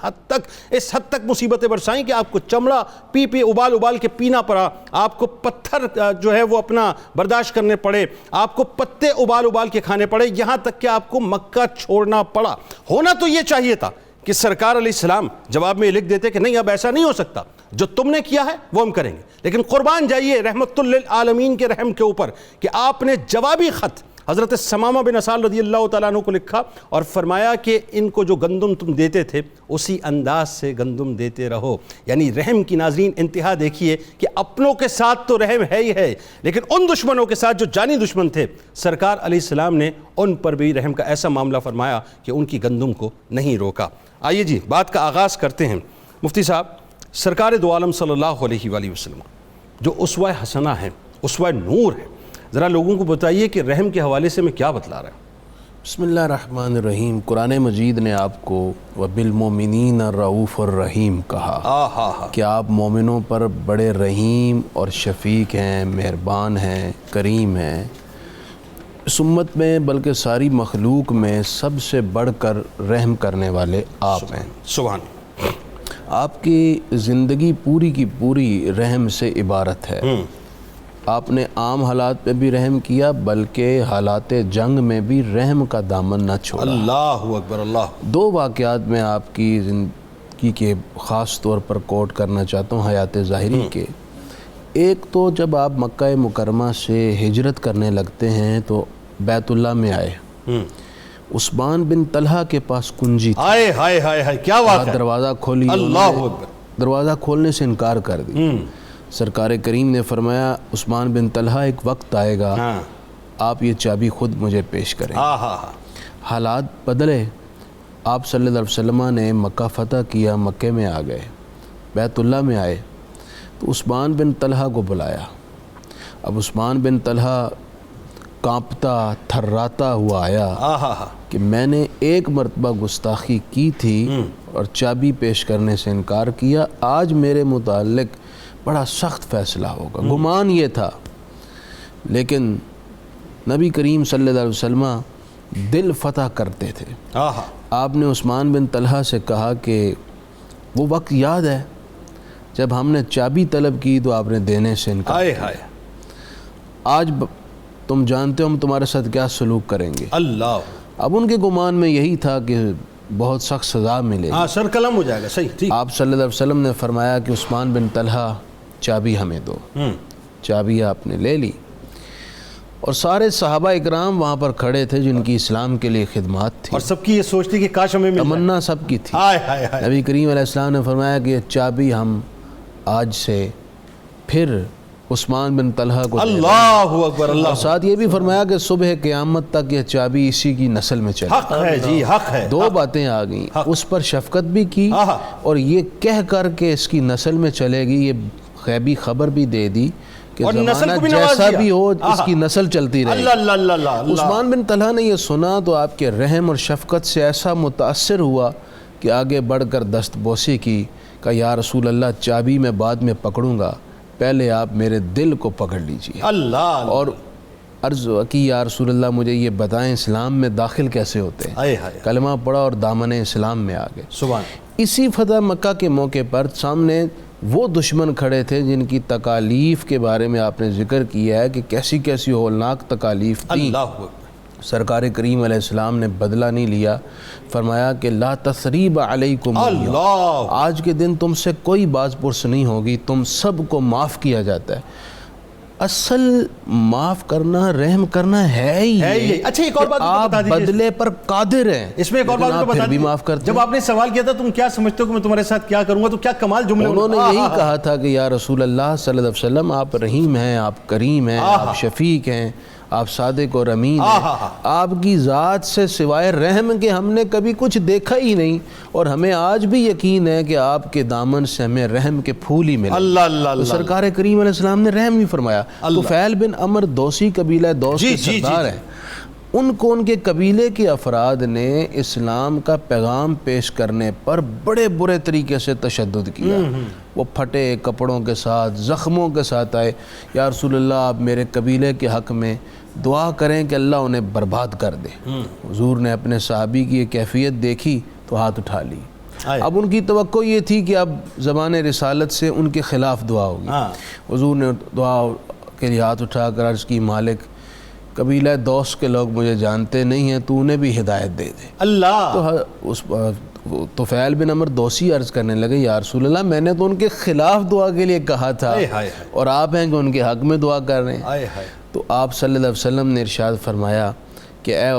A: حد تک مصیبتیں برسائیں کہ آپ کو چمڑا پی ابال کے پینا پڑا، آپ کو پتھر جو ہے وہ اپنا برداشت کرنے پڑے، آپ کو پتے ابال کے کھانے پڑے، یہاں تک کہ آپ کو مکہ چھوڑنا پڑا. ہونا تو یہ چاہیے تھا کہ سرکار علیہ السلام جواب میں لکھ دیتے کہ نہیں، اب ایسا نہیں ہو سکتا، جو تم نے کیا ہے وہ ہم کریں گے. لیکن قربان جائیے رحمت للعالمین کے رحم کے اوپر کہ آپ نے جوابی خط حضرت ثمامہ بن اسال رضی اللہ تعالیٰ عنہ کو لکھا اور فرمایا کہ ان کو جو گندم تم دیتے تھے اسی انداز سے گندم دیتے رہو. یعنی رحم کی ناظرین انتہا دیکھیے کہ اپنوں کے ساتھ تو رحم ہے ہی ہے، لیکن ان دشمنوں کے ساتھ جو جانی دشمن تھے سرکار علیہ السلام نے ان پر بھی رحم کا ایسا معاملہ فرمایا کہ ان کی گندم کو نہیں روکا. آئیے جی بات کا آغاز کرتے ہیں. مفتی صاحب، سرکار دو عالم صلی اللہ علیہ وآلہ وسلم جو اسوہ حسنہ ہیں، اسوہ نور ہیں، ذرا لوگوں کو بتائیے کہ رحم کے حوالے سے میں کیا بتلا رہا ہوں.
E: بسم اللہ الرحمن الرحیم. قرآن مجید نے آپ کو وَبِالْمُؤْمِنِينَ الرَّؤُوفُ الرَّحِيمُ کہا کہ آپ مومنوں پر بڑے رحیم اور شفیق ہیں، مہربان ہیں، کریم ہیں. اس امت میں بلکہ ساری مخلوق میں سب سے بڑھ کر رحم کرنے والے آپ ہیں.
A: سبحان.
E: آپ کی زندگی پوری کی پوری رحم سے عبارت ہے. آپ نے عام حالات پہ بھی رحم کیا بلکہ حالات جنگ میں بھی رحم کا دامن نہ چھوڑا.
A: اللہ اکبر. اللہ.
E: 2 واقعات میں آپ کی زندگی کے خاص طور پر کوٹ کرنا چاہتا ہوں حیات ظاہری کے. ایک تو جب آپ مکہ مکرمہ سے ہجرت کرنے لگتے ہیں تو بیت اللہ میں آئے، عثمان بن طلحہ کے پاس کنجی تھی،
A: ہائے ہائے ہائے ہائے کیا بات ہے،
E: دروازہ کھولی،
A: اللہ اکبر،
E: دروازہ کھولنے سے انکار کر دی۔ سرکار کریم نے فرمایا عثمان بن طلحہ ایک وقت آئے گا آپ یہ چابی خود مجھے پیش کریں۔ حالات بدلے، آپ صلی اللہ علیہ وسلم نے مکہ فتح کیا، مکے میں آ گئے، بیت اللہ میں آئے تو عثمان بن طلحہ کو بلایا۔ اب عثمان بن طلحہ کانپتا تھراتا ہوا آیا کہ میں نے ایک مرتبہ گستاخی کی تھی اور چابی پیش کرنے سے انکار کیا، آج میرے متعلق بڑا سخت فیصلہ ہوگا۔ گمان یہ تھا، لیکن نبی کریم صلی اللہ علیہ وسلم دل فتح کرتے تھے۔ آپ نے عثمان بن طلحہ سے کہا کہ وہ وقت یاد ہے جب ہم نے چابی طلب کی تو آپ نے دینے سے انکار کیا، آج تم جانتے ہو ہم تمہارے ساتھ کیا سلوک کریں گے۔
A: اللہ،
E: اب ان کے گمان میں یہی تھا کہ بہت سخت سزا ملے گی،
A: سر قلم ہو جائے گا، صحیح ٹھیک۔
E: آپ صلی اللہ علیہ وسلم نے فرمایا کہ عثمان بن طلحہ چابی ہمیں دو۔ چابی آپ نے لے لی اور سارے صحابہ اکرام وہاں پر کھڑے تھے جن کی اسلام کے لیے خدمات تھی،
A: اور سب کی یہ سوچتی کہ کاش ہمیں مل جائے،
E: تمنا سب کی تھی۔ نبی کریم علیہ السلام نے فرمایا کہ یہ چابی ہم آج سے پھر عثمان بن طلحہ کو،
A: اللہ اکبر، اللہ،
E: اور ساتھ یہ بھی فرمایا کہ صبح قیامت تک یہ چابی اسی کی نسل میں چلے۔
A: حق ہے جی، حق ہے۔
E: دو باتیں آ گئیں، اس پر شفقت بھی کی اور یہ کہہ کر کے اس کی نسل میں چلے گی، یہ غیبی خبر بھی دے دی کہ زمانہ جیسا بھی ہو اس کی نسل چلتی رہے۔ عثمان بن طلحہ نے یہ سنا تو آپ کے رحم اور شفقت سے ایسا متاثر ہوا کہ آگے بڑھ کر دست بوسی کی، کہ یا رسول اللہ چابی میں بعد میں پکڑوں گا، پہلے آپ میرے دل کو پکڑ لیجئے۔
A: اللہ،
E: اور عرض کی یا رسول اللہ مجھے یہ بتائیں اسلام میں داخل کیسے ہوتے ہیں؟ کلمہ پڑھا اور دامن اسلام میں آ گئے۔
A: سبحان۔
E: اسی فتح مکہ کے موقع پر سامنے وہ دشمن کھڑے تھے جن کی تکالیف کے بارے میں آپ نے ذکر کیا ہے کہ کیسی کیسی ہولناک تکالیف تھیں۔ سرکار کریم علیہ السلام نے بدلہ نہیں لیا، فرمایا کہ لا تثریب علیکم، آج کے دن تم سے کوئی باز پرس نہیں ہوگی، تم سب کو معاف کیا جاتا ہے۔ اصل معاف کرنا، رحم کرنا ہے ہی یہ۔
A: اچھا ایک اور بات
E: آپ بدلے پر قادر ہیں،
A: اس میں ایک اور بات
E: پھر بھی معاف کرتے ہیں۔
A: جب آپ نے سوال کیا تھا تم کیا سمجھتے ہو کہ میں تمہارے ساتھ کیا کروں گا، تو کیا کمال جملے
E: انہوں نے یہی کہا تھا کہ یا رسول اللہ صلی اللہ علیہ وسلم آپ رحیم ہیں، آپ کریم ہیں، آپ شفیق ہیں، آپ صادق اور امین ہیں، آپ کی ذات سے سوائے رحم کے ہم نے کبھی کچھ دیکھا ہی نہیں، اور ہمیں آج بھی یقین ہے کہ آپ کے دامن سے ہمیں رحم کے پھول ہی ملے۔
A: اللہ اللہ اللہ،
E: سرکار کریم علیہ السلام نے رحم بھی فرمایا۔ طفیل بن عمر دوسی قبیلہ دوس کے سردار ہیں، ان کو ان کے قبیلے کے افراد نے اسلام کا پیغام پیش کرنے پر بڑے برے طریقے سے تشدد کیا۔ وہ پھٹے کپڑوں کے ساتھ، زخموں کے ساتھ آئے، یا رسول اللہ آپ میرے قبیلے کے حق میں دعا کریں کہ اللہ انہیں برباد کر دے۔ حضور نے اپنے صحابی کی یہ کیفیت دیکھی تو ہاتھ اٹھا لی۔ اب ان کی توقع یہ تھی کہ اب زمان رسالت سے ان کے خلاف دعا ہوگی۔ حضور نے دعا کے لیے ہاتھ اٹھا کر عرض کی مالک قبیلہ دوس کے لوگ مجھے جانتے نہیں ہیں، تو انہیں بھی ہدایت دے دے۔ اللہ، تو اس طفیل بن عمر دوسی عرض کرنے لگے یا رسول اللہ میں نے تو ان کے خلاف دعا کے لیے کہا تھا اور آپ ہیں کہ ان کے حق میں دعا کر رہے ہیں۔ تو آپ صلی اللہ علیہ وسلم نے ارشاد فرمایا کہ اے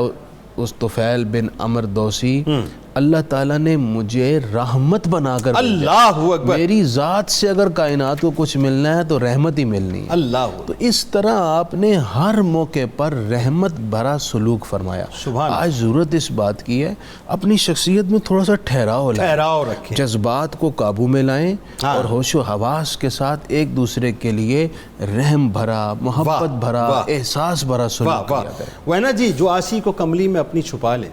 E: اس طفیل بن عمر دوسی، اللہ تعالیٰ نے مجھے رحمت بنا کر، اللہ اکبر، میری ذات سے اگر کائنات کو کچھ ملنا ہے تو رحمت ہی ملنی ہے۔ اللہ، تو اس طرح آپ نے ہر موقع پر رحمت بھرا سلوک فرمایا۔ آج ضرورت اس بات کی ہے اپنی شخصیت میں تھوڑا سا ٹھہراؤ رکھیں، جذبات کو قابو میں لائیں اور ہوش و حواس کے ساتھ ایک دوسرے کے لیے رحم بھرا، محبت بھرا، احساس بھرا سلوک کیا کریں۔
A: وہ نا جی جو آسی کو کملی میں اپنی چھپا لے،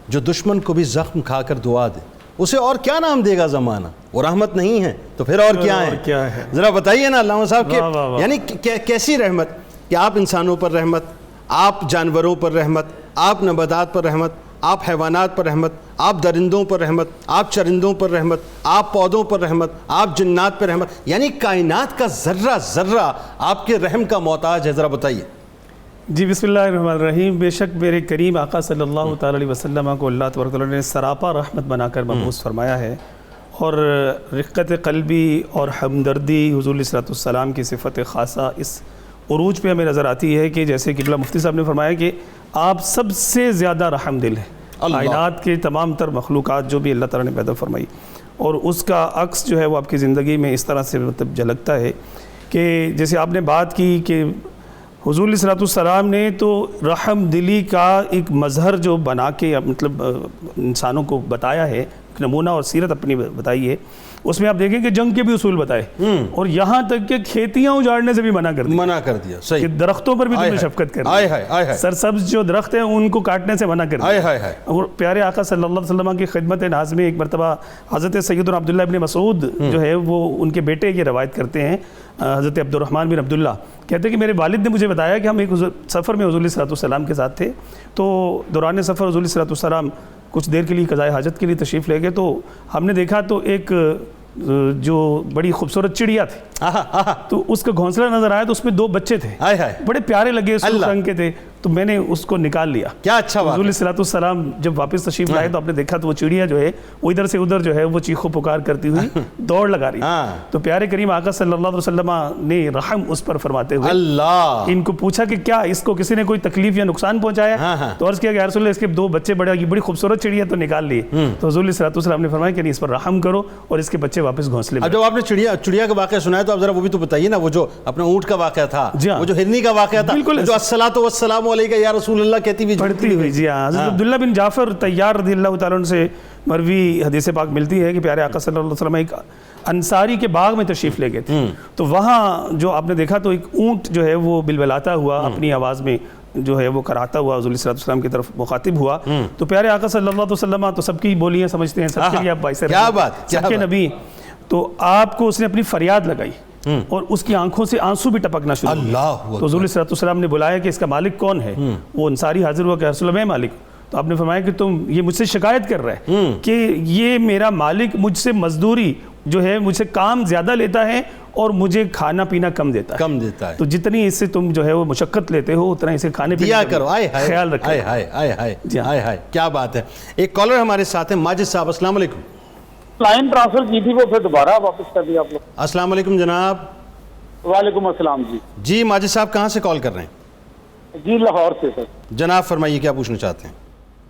A: جو دشمن کو بھی زخم کھا کر دعا دے، اسے اور کیا نام دے گا زمانہ؟ وہ رحمت نہیں ہے تو پھر اور کیا ہے؟ ذرا بتائیے نا علامہ صاحب کہ یعنی کیسی رحمت کہ آپ انسانوں پر رحمت، آپ جانوروں پر رحمت، آپ نباتات پر رحمت، آپ حیوانات پر رحمت، آپ درندوں پر رحمت، آپ چرندوں پر رحمت، آپ پودوں پر رحمت، آپ جنات پر رحمت، یعنی کائنات کا ذرہ ذرہ آپ کے رحم کا محتاج ہے۔ ذرا بتائیے۔
F: جی بسم اللہ الرحمن الرحیم۔ بے شک میرے کریم آقا صلی اللہ تعالی علیہ وسلم کو اللہ تبارک و تعالی نے سراپا رحمت بنا کر مبعوث فرمایا ہے، اور رقت قلبی اور ہمدردی حضور علیہ الصلوۃ والسلام کی صفت خاصہ اس عروج پہ ہمیں نظر آتی ہے کہ جیسے قبلہ مفتی صاحب نے فرمایا کہ آپ سب سے زیادہ رحم دل ہیں کائنات کے تمام تر مخلوقات جو بھی اللہ تعالیٰ نے پیدا فرمائی، اور اس کا عکس جو ہے وہ آپ کی زندگی میں اس طرح سے مطلب جھلکتا ہے کہ جیسے آپ نے بات کی کہ حضور علیہ الصلوۃ والسلام نے تو رحم دلی کا ایک مظہر جو بنا کے مطلب انسانوں کو بتایا ہے، ایک نمونہ اور سیرت اپنی بتائی ہے، اس میں آپ دیکھیں کہ جنگ کے بھی اصول بتائے اور یہاں تک کہ کھیتیاں اجاڑنے سے بھی منع کر دیا
A: صحیح،
F: کہ درختوں پر بھی تمہیں شفقت کرنی، سرسبز جو درخت ہیں ان کو کاٹنے سے منع کر دیا۔ اور پیارے آقا صلی اللہ علیہ وسلم کی خدمت ناز میں ایک مرتبہ حضرت سیدنا عبداللہ ابن مسعود جو ہے وہ ان کے بیٹے یہ روایت کرتے ہیں، حضرت عبد الرحمن بن عبداللہ کہتے ہیں کہ میرے والد نے مجھے بتایا کہ ہم ایک سفر میں حضور علیہ الصلوۃ والسلام کے ساتھ تھے، تو دوران سفر حضور علیہ الصلوۃ والسلام کچھ دیر کے لیے قضاء حاجت کے لیے تشریف لے گئے، تو ہم نے دیکھا تو ایک جو بڑی خوبصورت چڑیا تھی، تو اس کا گھونسلہ نظر آیا تو اس میں 2 بچے تھے، بڑے پیارے لگے، اس رنگ کے تھے، تو میں نے اس کو نکال لیا۔
A: کیا اچھا بات ہے۔
F: حضور علیہ الصلوۃ والسلام جب واپس تشریف لائے تو آپ نے دیکھا تو وہ چڑیا جو ہے وہ ادھر سے ادھر جو ہے وہ چیخو پکار کرتی ہوئی دوڑ لگا رہی، تو پیارے کریم آقا صلی اللہ علیہ وسلم نے رحم اس پر فرماتے ہوئے ان کو پوچھا کہ کیا اس کو کسی نے کوئی تکلیف یا نقصان پہنچایا؟ تو عرض کیا کہ یا رسول اللہ اس کے 2 بچے بڑی خوبصورت چڑیا تو نکال لیے، تو حضور علیہ الصلوۃ والسلام نے فرمایا کہ نہیں، اس پر رحم کرو اور اس کے بچے واپس گھونسلے میں۔
A: جب آپ نے چڑیا کا واقعہ سنا ہے تو آپ ذرا وہ بھی تو بتائیے نا، وہ جو اپنے اونٹ کا واقعہ تھا، وہ جو ہرنی کا واقعہ تھا، جو الصلاۃ والسلام علیک یا رسول اللہ کہتی ہوئی
F: پڑھتی ہوئی۔ جی ہاں، حضرت عبداللہ بن جعفر طیار رضی اللہ تعالیٰ عنہ سے مروی حدیث پاک ملتی ہے کہ پیارے آقا صلی اللہ علیہ وسلم ایک انصاری کے باغ میں تشریف لے گئے تھے، تو وہاں جو آپ نے دیکھا تو ایک اونٹ جو ہے وہ بلبلاتا ہوا اپنی آواز میں جو ہے وہ کراتا ہوا حضور علیہ الصلوۃ والسلام کی طرف مخاطب ہوا، تو پیارے آقا صلی اللہ علیہ وسلم تو سب کی بولیاں سمجھتے ہیں، سب کے لیے آپ باعث رحمت، سب کے نبی، تو آپ کو اس نے اپنی فریاد لگائی اور اس کی آنکھوں سے آنسو بھی ٹپکنا شروع ہوا، تو حضور علیہ الصلوۃ والسلام نے بلایا کہ اس کا مالک کون ہے؟ وہ انصاری حاضر ہوا کہ رسول اللہ میں مالک، تو آپ نے فرمایا کہ تم یہ مجھ سے شکایت کر رہا ہے کہ یہ میرا مالک مجھ سے مزدوری جو ہے مجھ سے کام زیادہ لیتا ہے اور مجھے کھانا پینا کم دیتا ہے، تو جتنی اس سے تم جو ہے وہ مشقت لیتے ہو اتنا اسے کھانے پینے کا خیال رکھو۔
A: کیا بات ہے۔ ایک کالر ہمارے ساتھ ہیں، ماجد صاحب، السلام علیکم۔
G: لائن ٹرانسفر کی تھی وہ پھر دوبارہ واپس کر دیا آپ لوگ۔
A: السلام علیکم جناب۔
G: وعلیکم السلام جی۔
A: جی ماجد صاحب کہاں سے کال کر رہے ہیں؟
G: جی لاہور سے سر۔
A: جناب فرمائیے کیا پوچھنا چاہتے ہیں؟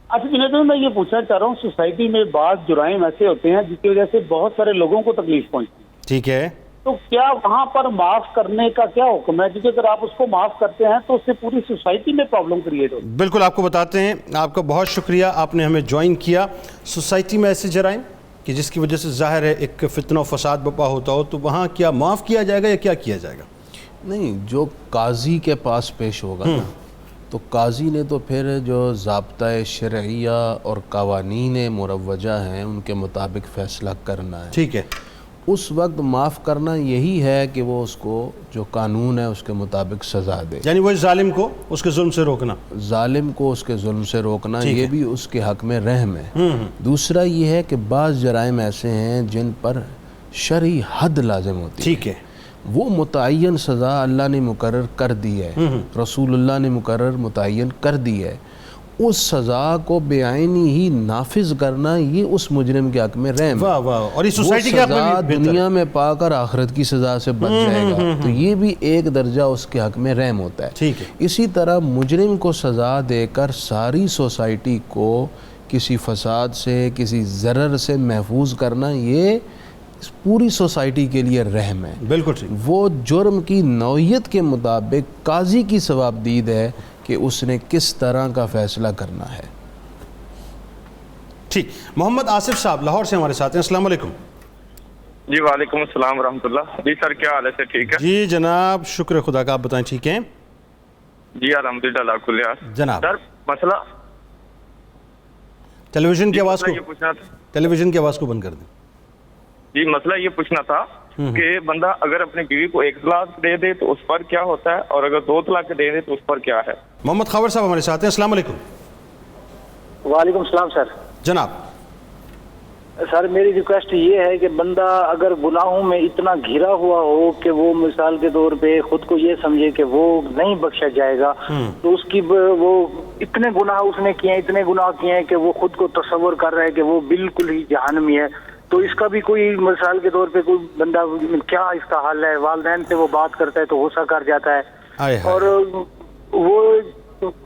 G: اچھا جنید میں یہ پوچھنا چاہ رہا ہوں، سوسائٹی میں بعض جرائم ایسے ہوتے ہیں جس کی وجہ سے بہت سارے لوگوں کو تکلیف پہنچتی ہے،
A: ٹھیک ہے،
G: تو کیا وہاں پر معاف کرنے کا کیا حکم ہے؟ کیونکہ اگر آپ اس کو معاف کرتے ہیں تو اس سے پوری سوسائٹی میں پرابلم کریٹ ہوتی ہے۔
A: بالکل آپ کو بتاتے ہیں، آپ کا بہت شکریہ، آپ نے ہمیں جوائن کیا۔ سوسائٹی میں ایسے جرائم کہ جس کی وجہ سے ظاہر ہے ایک فتنہ و فساد بپا ہوتا ہو، تو وہاں کیا معاف کیا جائے گا یا کیا کیا جائے گا؟
E: نہیں، جو قاضی کے پاس پیش ہوگا نا، تو قاضی نے تو پھر جو ضابطۂ شرعیہ اور قوانین مروجہ ہیں ان کے مطابق فیصلہ کرنا ہے،
A: ٹھیک ہے۔
E: اس وقت معاف کرنا یہی ہے کہ وہ اس کو جو قانون ہے اس کے مطابق سزا دے،
A: یعنی وہ ظالم کو اس کے ظلم سے روکنا،
E: ظالم کو اس کے ظلم سے روکنا، یہ بھی اس کے حق میں رحم ہے۔ دوسرا یہ ہے کہ بعض جرائم ایسے ہیں جن پر شرعی حد لازم ہوتی ہے،
A: ٹھیک ہے،
E: وہ متعین سزا اللہ نے مقرر کر دی ہے، رسول اللہ نے متعین کر دی ہے، اس سزا کو بے عینی ہی نافذ کرنا یہ اس مجرم کے حق میں رحم ہے۔
A: اور یہ سوسائٹی کے حق میں بھی
E: دنیا میں پا کر آخرت کی سزا سے بچ جائے گا، تو یہ بھی ایک درجہ اس کے حق میں رحم ہوتا ہے۔
A: ٹھیک ہے،
E: اسی طرح مجرم کو سزا دے کر ساری سوسائٹی کو کسی فساد سے کسی ضرر سے محفوظ کرنا یہ پوری سوسائٹی کے لیے رحم ہے۔
A: بالکل ٹھیک۔
E: وہ جرم کی نوعیت کے مطابق قاضی کی ثوابدید ہے کہ اس نے کس طرح کا فیصلہ کرنا ہے۔
A: ٹھیک، محمد آصف صاحب لاہور سے ہمارے ساتھ ہیں، السلام علیکم۔
H: جی وعلیکم السلام ورحمۃ اللہ۔ جی سر کیا حال ہے؟ سر ٹھیک ہے
A: جی جناب، شکر خدا کا، آپ بتائیں ٹھیک ہیں؟
H: جی الحمدللہ کل حال۔
A: جناب
H: سر مسئلہ
A: ٹیلیویژن کی آواز کو
H: یہ پوچھنا تھا،
A: ٹیلیویژن کی آواز کو بند کر دیں۔
H: جی مسئلہ یہ پوچھنا تھا کہ بندہ اگر اپنی بیوی کو 1 طلاق دے دے تو اس پر کیا ہوتا ہے، اور اگر 2 طلاق دے دے تو اس پر کیا ہے؟
A: محمد خاور صاحب ہمارے ساتھ ہیں، السلام علیکم۔
G: وعلیکم السلام سر۔
A: جناب
G: سر میری ریکویسٹ یہ ہے کہ بندہ اگر گناہوں میں اتنا گھرا ہوا ہو کہ وہ مثال کے طور پہ خود کو یہ سمجھے کہ وہ نہیں بخشا جائے گا، تو اس کی وہ اتنے گناہ اس نے کیے، اتنے گناہ کیے ہیں کہ وہ خود کو تصور کر رہا ہے کہ وہ بالکل ہی جہنمی ہے، تو اس کا بھی کوئی مثال کے طور پہ کوئی بندہ کیا اس کا حل ہے؟ والدین سے وہ بات کرتا ہے تو غصہ کر جاتا ہے اور وہ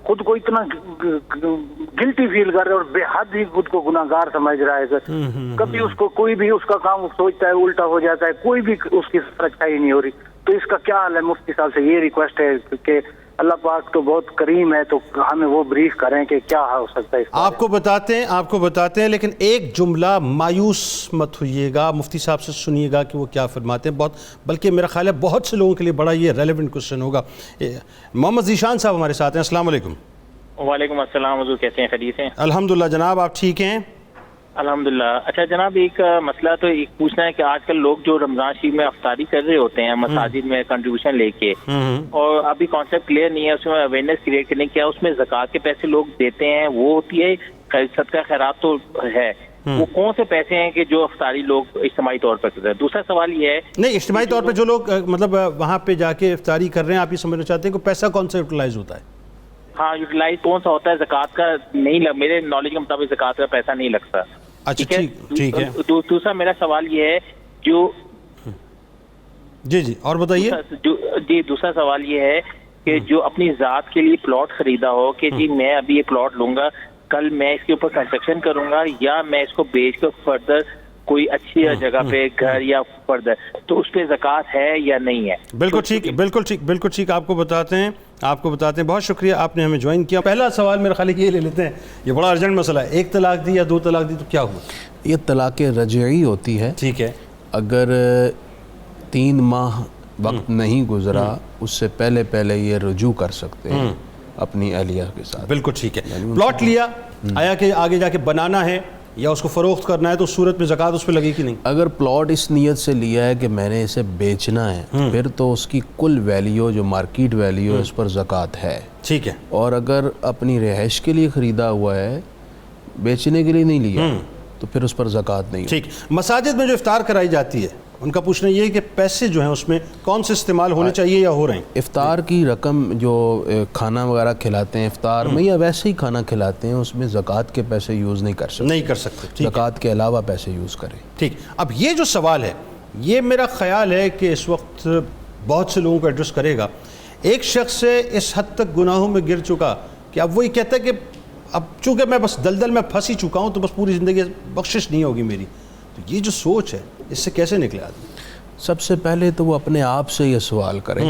G: خود کو اتنا گلٹی فیل کر رہا ہے اور بے حد ہی خود کو گناہگار سمجھ رہا ہے. کبھی اس کو کوئی بھی اس کا کام سوچتا ہے الٹا ہو جاتا ہے, کوئی بھی اس کی سچائی نہیں ہو رہی. تو اس کا کیا حل ہے؟ مفتی صاحب سے یہ ریکویسٹ ہے کہ اللہ پاک تو بہت کریم ہے, تو ہمیں وہ بریف کریں کہ کیا ہو سکتا ہے.
A: آپ کو بتاتے ہیں لیکن ایک جملہ مایوس مت ہوئیے گا, مفتی صاحب سے سنیے گا کہ وہ کیا فرماتے ہیں, بلکہ میرا خیال ہے بہت سے لوگوں کے لیے بڑا یہ ریلیونٹ کوشچن ہوگا. محمد ذیشان صاحب ہمارے ساتھ ہیں. السلام علیکم.
I: وعلیکم السلام. حضور کیسے ہیں؟ خیریت ہیں؟
A: الحمدللہ جناب, آپ ٹھیک ہیں؟
I: الحمدللہ. اچھا جناب, ایک مسئلہ تو ایک پوچھنا ہے کہ آج کل لوگ جو رمضان شریف میں افطاری کر رہے ہوتے ہیں مساجد میں کنٹریبیوشن لے کے, اور ابھی کانسیپٹ کلیئر نہیں ہے اس میں اویئرنیس کریٹ کرنے کیا اس میں زکوٰۃ کے پیسے لوگ دیتے ہیں وہ ہوتی ہے, صدقہ خیرات تو ہے, وہ کون سے پیسے ہیں کہ جو افطاری لوگ اجتماعی طور پر کرتے ہیں؟ دوسرا سوال یہ ہے
A: نہیں, اجتماعی طور پہ جو لوگ مطلب وہاں پہ جا کے افطاری کر رہے ہیں, آپ یہ سمجھنا چاہتے ہیں کہ پیسہ کون سا یوٹیلائز ہوتا ہے؟
I: ہاں, یوٹیلائز کون سا ہوتا ہے؟ زکوٰۃ کا نہیں, میرے نالج کے مطابق زکوٰۃ کا پیسہ نہیں لگتا.
A: اچھا ٹھیک ہے.
I: دوسرا میرا سوال یہ ہے جو
A: جی اور بتائیے.
I: جی دوسرا سوال یہ ہے کہ جو اپنی ذات کے لیے پلاٹ خریدا ہو کہ جی میں ابھی یہ پلاٹ لوں گا, کل میں اس کے اوپر کنسٹرکشن کروں گا یا میں اس کو بیچ کر فردر کوئی اچھی جگہ پہ گھر یا فردر, تو اس پہ زکوٰۃ ہے یا نہیں ہے؟
A: بالکل ٹھیک. آپ کو بتاتے ہیں. بہت شکریہ آپ نے ہمیں جوائن کیا. پہلا سوال میرا خیال یہ لے لیتے ہیں, یہ بڑا ارجنٹ مسئلہ ہے. 1 طلاق دی یا 2 طلاق دی تو کیا ہوا؟
E: یہ طلاق رجعی ہوتی ہے.
A: ٹھیک ہے.
E: اگر 3 ماہ وقت نہیں گزرا اس سے پہلے یہ رجوع کر سکتے ہیں اپنی اہلیہ کے ساتھ.
A: بالکل ٹھیک ہے. پلاٹ لیا, آیا کہ آگے جا کے بنانا ہے یا اس کو فروخت کرنا ہے, تو اس صورت میں زکوٰۃ اس پہ لگے کہ نہیں؟
E: اگر پلاٹ اس نیت سے لیا ہے کہ میں نے اسے بیچنا ہے پھر تو اس کی کل ویلیو جو مارکیٹ ویلیو ہے اس پر زکوٰۃ ہے.
A: ٹھیک ہے.
E: اور اگر اپنی رہائش کے لیے خریدا ہوا ہے, بیچنے کے لیے نہیں لیا, تو پھر اس پر زکوٰۃ نہیں.
A: ٹھیک. مساجد میں جو افطار کرائی جاتی ہے ان کا پوچھنا یہ ہے کہ پیسے جو ہیں اس میں کون سے استعمال ہونے چاہیے یا ہو رہے ہیں؟
E: افطار کی رقم جو کھانا وغیرہ کھلاتے ہیں افطار میں یا ویسے ہی کھانا کھلاتے ہیں, اس میں زکوٰۃ کے پیسے یوز نہیں کر سکتے. زکوٰۃ کے علاوہ پیسے یوز کریں.
A: ٹھیک. اب یہ جو سوال ہے یہ میرا خیال ہے کہ اس وقت بہت سے لوگوں کو ایڈریس کرے گا. ایک شخص سے اس حد تک گناہوں میں گر چکا کہ اب وہی کہتا ہے کہ اب چونکہ میں بس دلدل میں پھنس ہی چکا ہوں تو بس پوری زندگی بخشش نہیں ہوگی میری. تو یہ جو سوچ ہے اس سے کیسے نکلے آدمی؟
E: سب سے پہلے تو وہ اپنے آپ سے یہ سوال کریں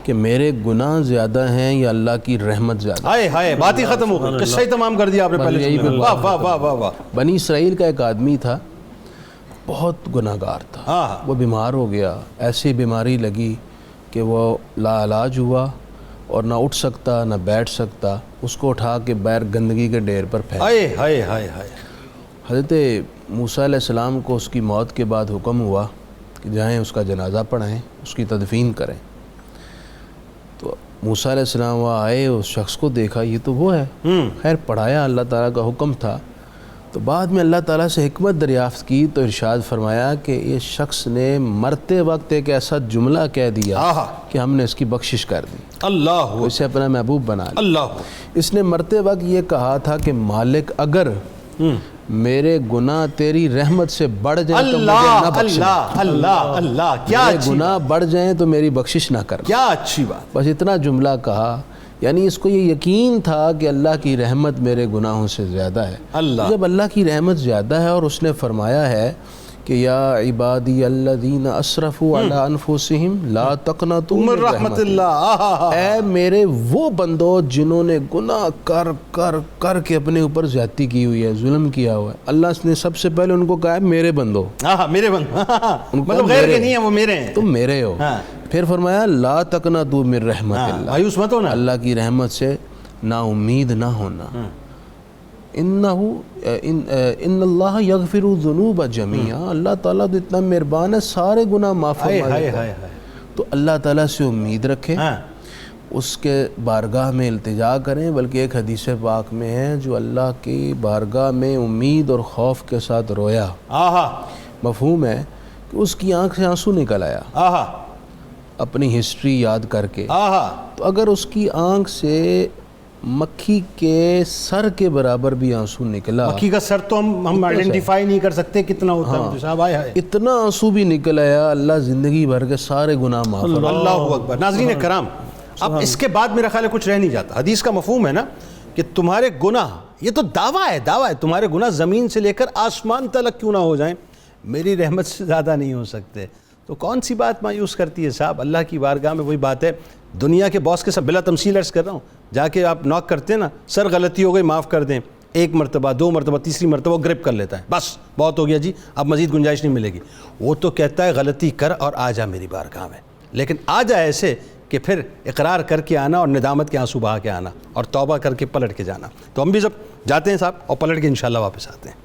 E: کہ میرے گناہ زیادہ ہیں یا اللہ کی رحمت زیادہ؟
A: ہائے بات ہی ختم ہو گئی, قصہ ہی تمام کر دیا آپ نے پہلے. واہ واہ واہ واہ واہ.
E: بنی اسرائیل کا ایک آدمی تھا, بہت گناہ گار تھا. وہ بیمار ہو گیا, ایسی بیماری لگی کہ وہ لا علاج ہوا اور نہ اٹھ سکتا نہ بیٹھ سکتا. اس کو اٹھا کے باہر گندگی کے ڈھیر پر پھینک. حضرت موسیٰ علیہ السلام کو اس کی موت کے بعد حکم ہوا کہ جائیں اس کا جنازہ پڑھائیں, اس کی تدفین کریں. تو موسیٰ علیہ السلام وہاں آئے, اس شخص کو دیکھا یہ تو وہ ہے. خیر پڑھایا, اللہ تعالیٰ کا حکم تھا. تو بعد میں اللہ تعالیٰ سے حکمت دریافت کی تو ارشاد فرمایا کہ یہ شخص نے مرتے وقت ایک ایسا جملہ کہہ دیا کہ ہم نے اس کی بخشش کر دی.
A: اللہ,
E: اسے اپنا محبوب بنا لیا.
A: اللہ.
E: اس نے مرتے وقت یہ کہا تھا کہ مالک اگر میرے گناہ تیری رحمت سے بڑھ جائیں تو مجھے نہ بخشنا.
A: اللہ کیا
E: گناہ بڑھ جائیں تو میری بخشش نہ کرنا.
A: کیا اچھی بات.
E: بس اتنا جملہ کہا, یعنی اس کو یہ یقین تھا کہ اللہ کی رحمت میرے گناہوں سے زیادہ ہے. جب اللہ کی رحمت زیادہ ہے اور اس نے فرمایا ہے کہ یا عبادی الذین اسرفوا علی انفسہم لا تقنطوا من رحمت اللہ, اے میرے وہ بندو جنہوں نے گناہ کر کر کر کے اپنے اوپر زیادتی کی ہوئی ہے, ظلم کیا ہوا ہے. اللہ نے سب سے پہلے ان کو کہا ہے میرے بندو,
A: میرے بندو, مطلب غیر کے نہیں ہیں, وہ میرے ہیں,
E: تم میرے ہو. پھر فرمایا لا تقنطوا من رحمت اللہ,
A: مایوس مت ہونا,
E: اللہ کی رحمت سے نا امید نہ ہونا. ان اللہ یغفر الذنوب جميعا, اللہ تعالیٰ تو اتنا مہربان ہے, سارے گناہ معاف فرما دیتا ہے. تو اللہ تعالیٰ سے امید رکھیں, اس کے بارگاہ میں التجا کریں. بلکہ ایک حدیث پاک میں ہے جو اللہ کی بارگاہ میں امید اور خوف کے ساتھ رویا, مفہوم ہے کہ اس کی آنکھ سے آنسو نکل آیا اپنی ہسٹری یاد کر کے. تو اگر اس کی آنکھ سے مکھی کے سر کے برابر بھی آنسو نکلا.
A: مکھی کا سر تو ہم آئیڈینٹیفائی نہیں کر سکتے کتنا ہوتا ہے صاحب.
E: اتنا آنسو بھی نکل آیا, اللہ زندگی بھر کے سارے گناہ معاف.
A: اللہ اکبر. ناظرین کرام, اب اس کے بعد میرا خیال ہے کچھ رہ نہیں جاتا. حدیث کا مفہوم ہے نا کہ تمہارے گناہ, یہ تو دعویٰ ہے, تمہارے گناہ زمین سے لے کر آسمان تلک کیوں نہ ہو جائیں, میری رحمت سے زیادہ نہیں ہو سکتے. تو کون سی بات مایوس کرتی ہے صاحب. اللہ کی بارگاہ میں وہی بات ہے, دنیا کے باس کے ساتھ بلا تمثیل عرض کر رہا ہوں, جا کے آپ نوک کرتے ہیں نا, سر غلطی ہو گئی معاف کر دیں, 1 مرتبہ 2 مرتبہ تیسری مرتبہ وہ گرپ کر لیتا ہے, بس بہت ہو گیا جی, اب مزید گنجائش نہیں ملے گی. وہ تو کہتا ہے غلطی کر اور آ جا میری بارگاہ میں, لیکن آ جا ایسے کہ پھر اقرار کر کے آنا اور ندامت کے آنسو بہا کے آنا اور توبہ کر کے پلٹ کے جانا. تو ہم بھی جب جاتے ہیں صاحب اور پلٹ کے انشاءاللہ واپس آتے ہیں.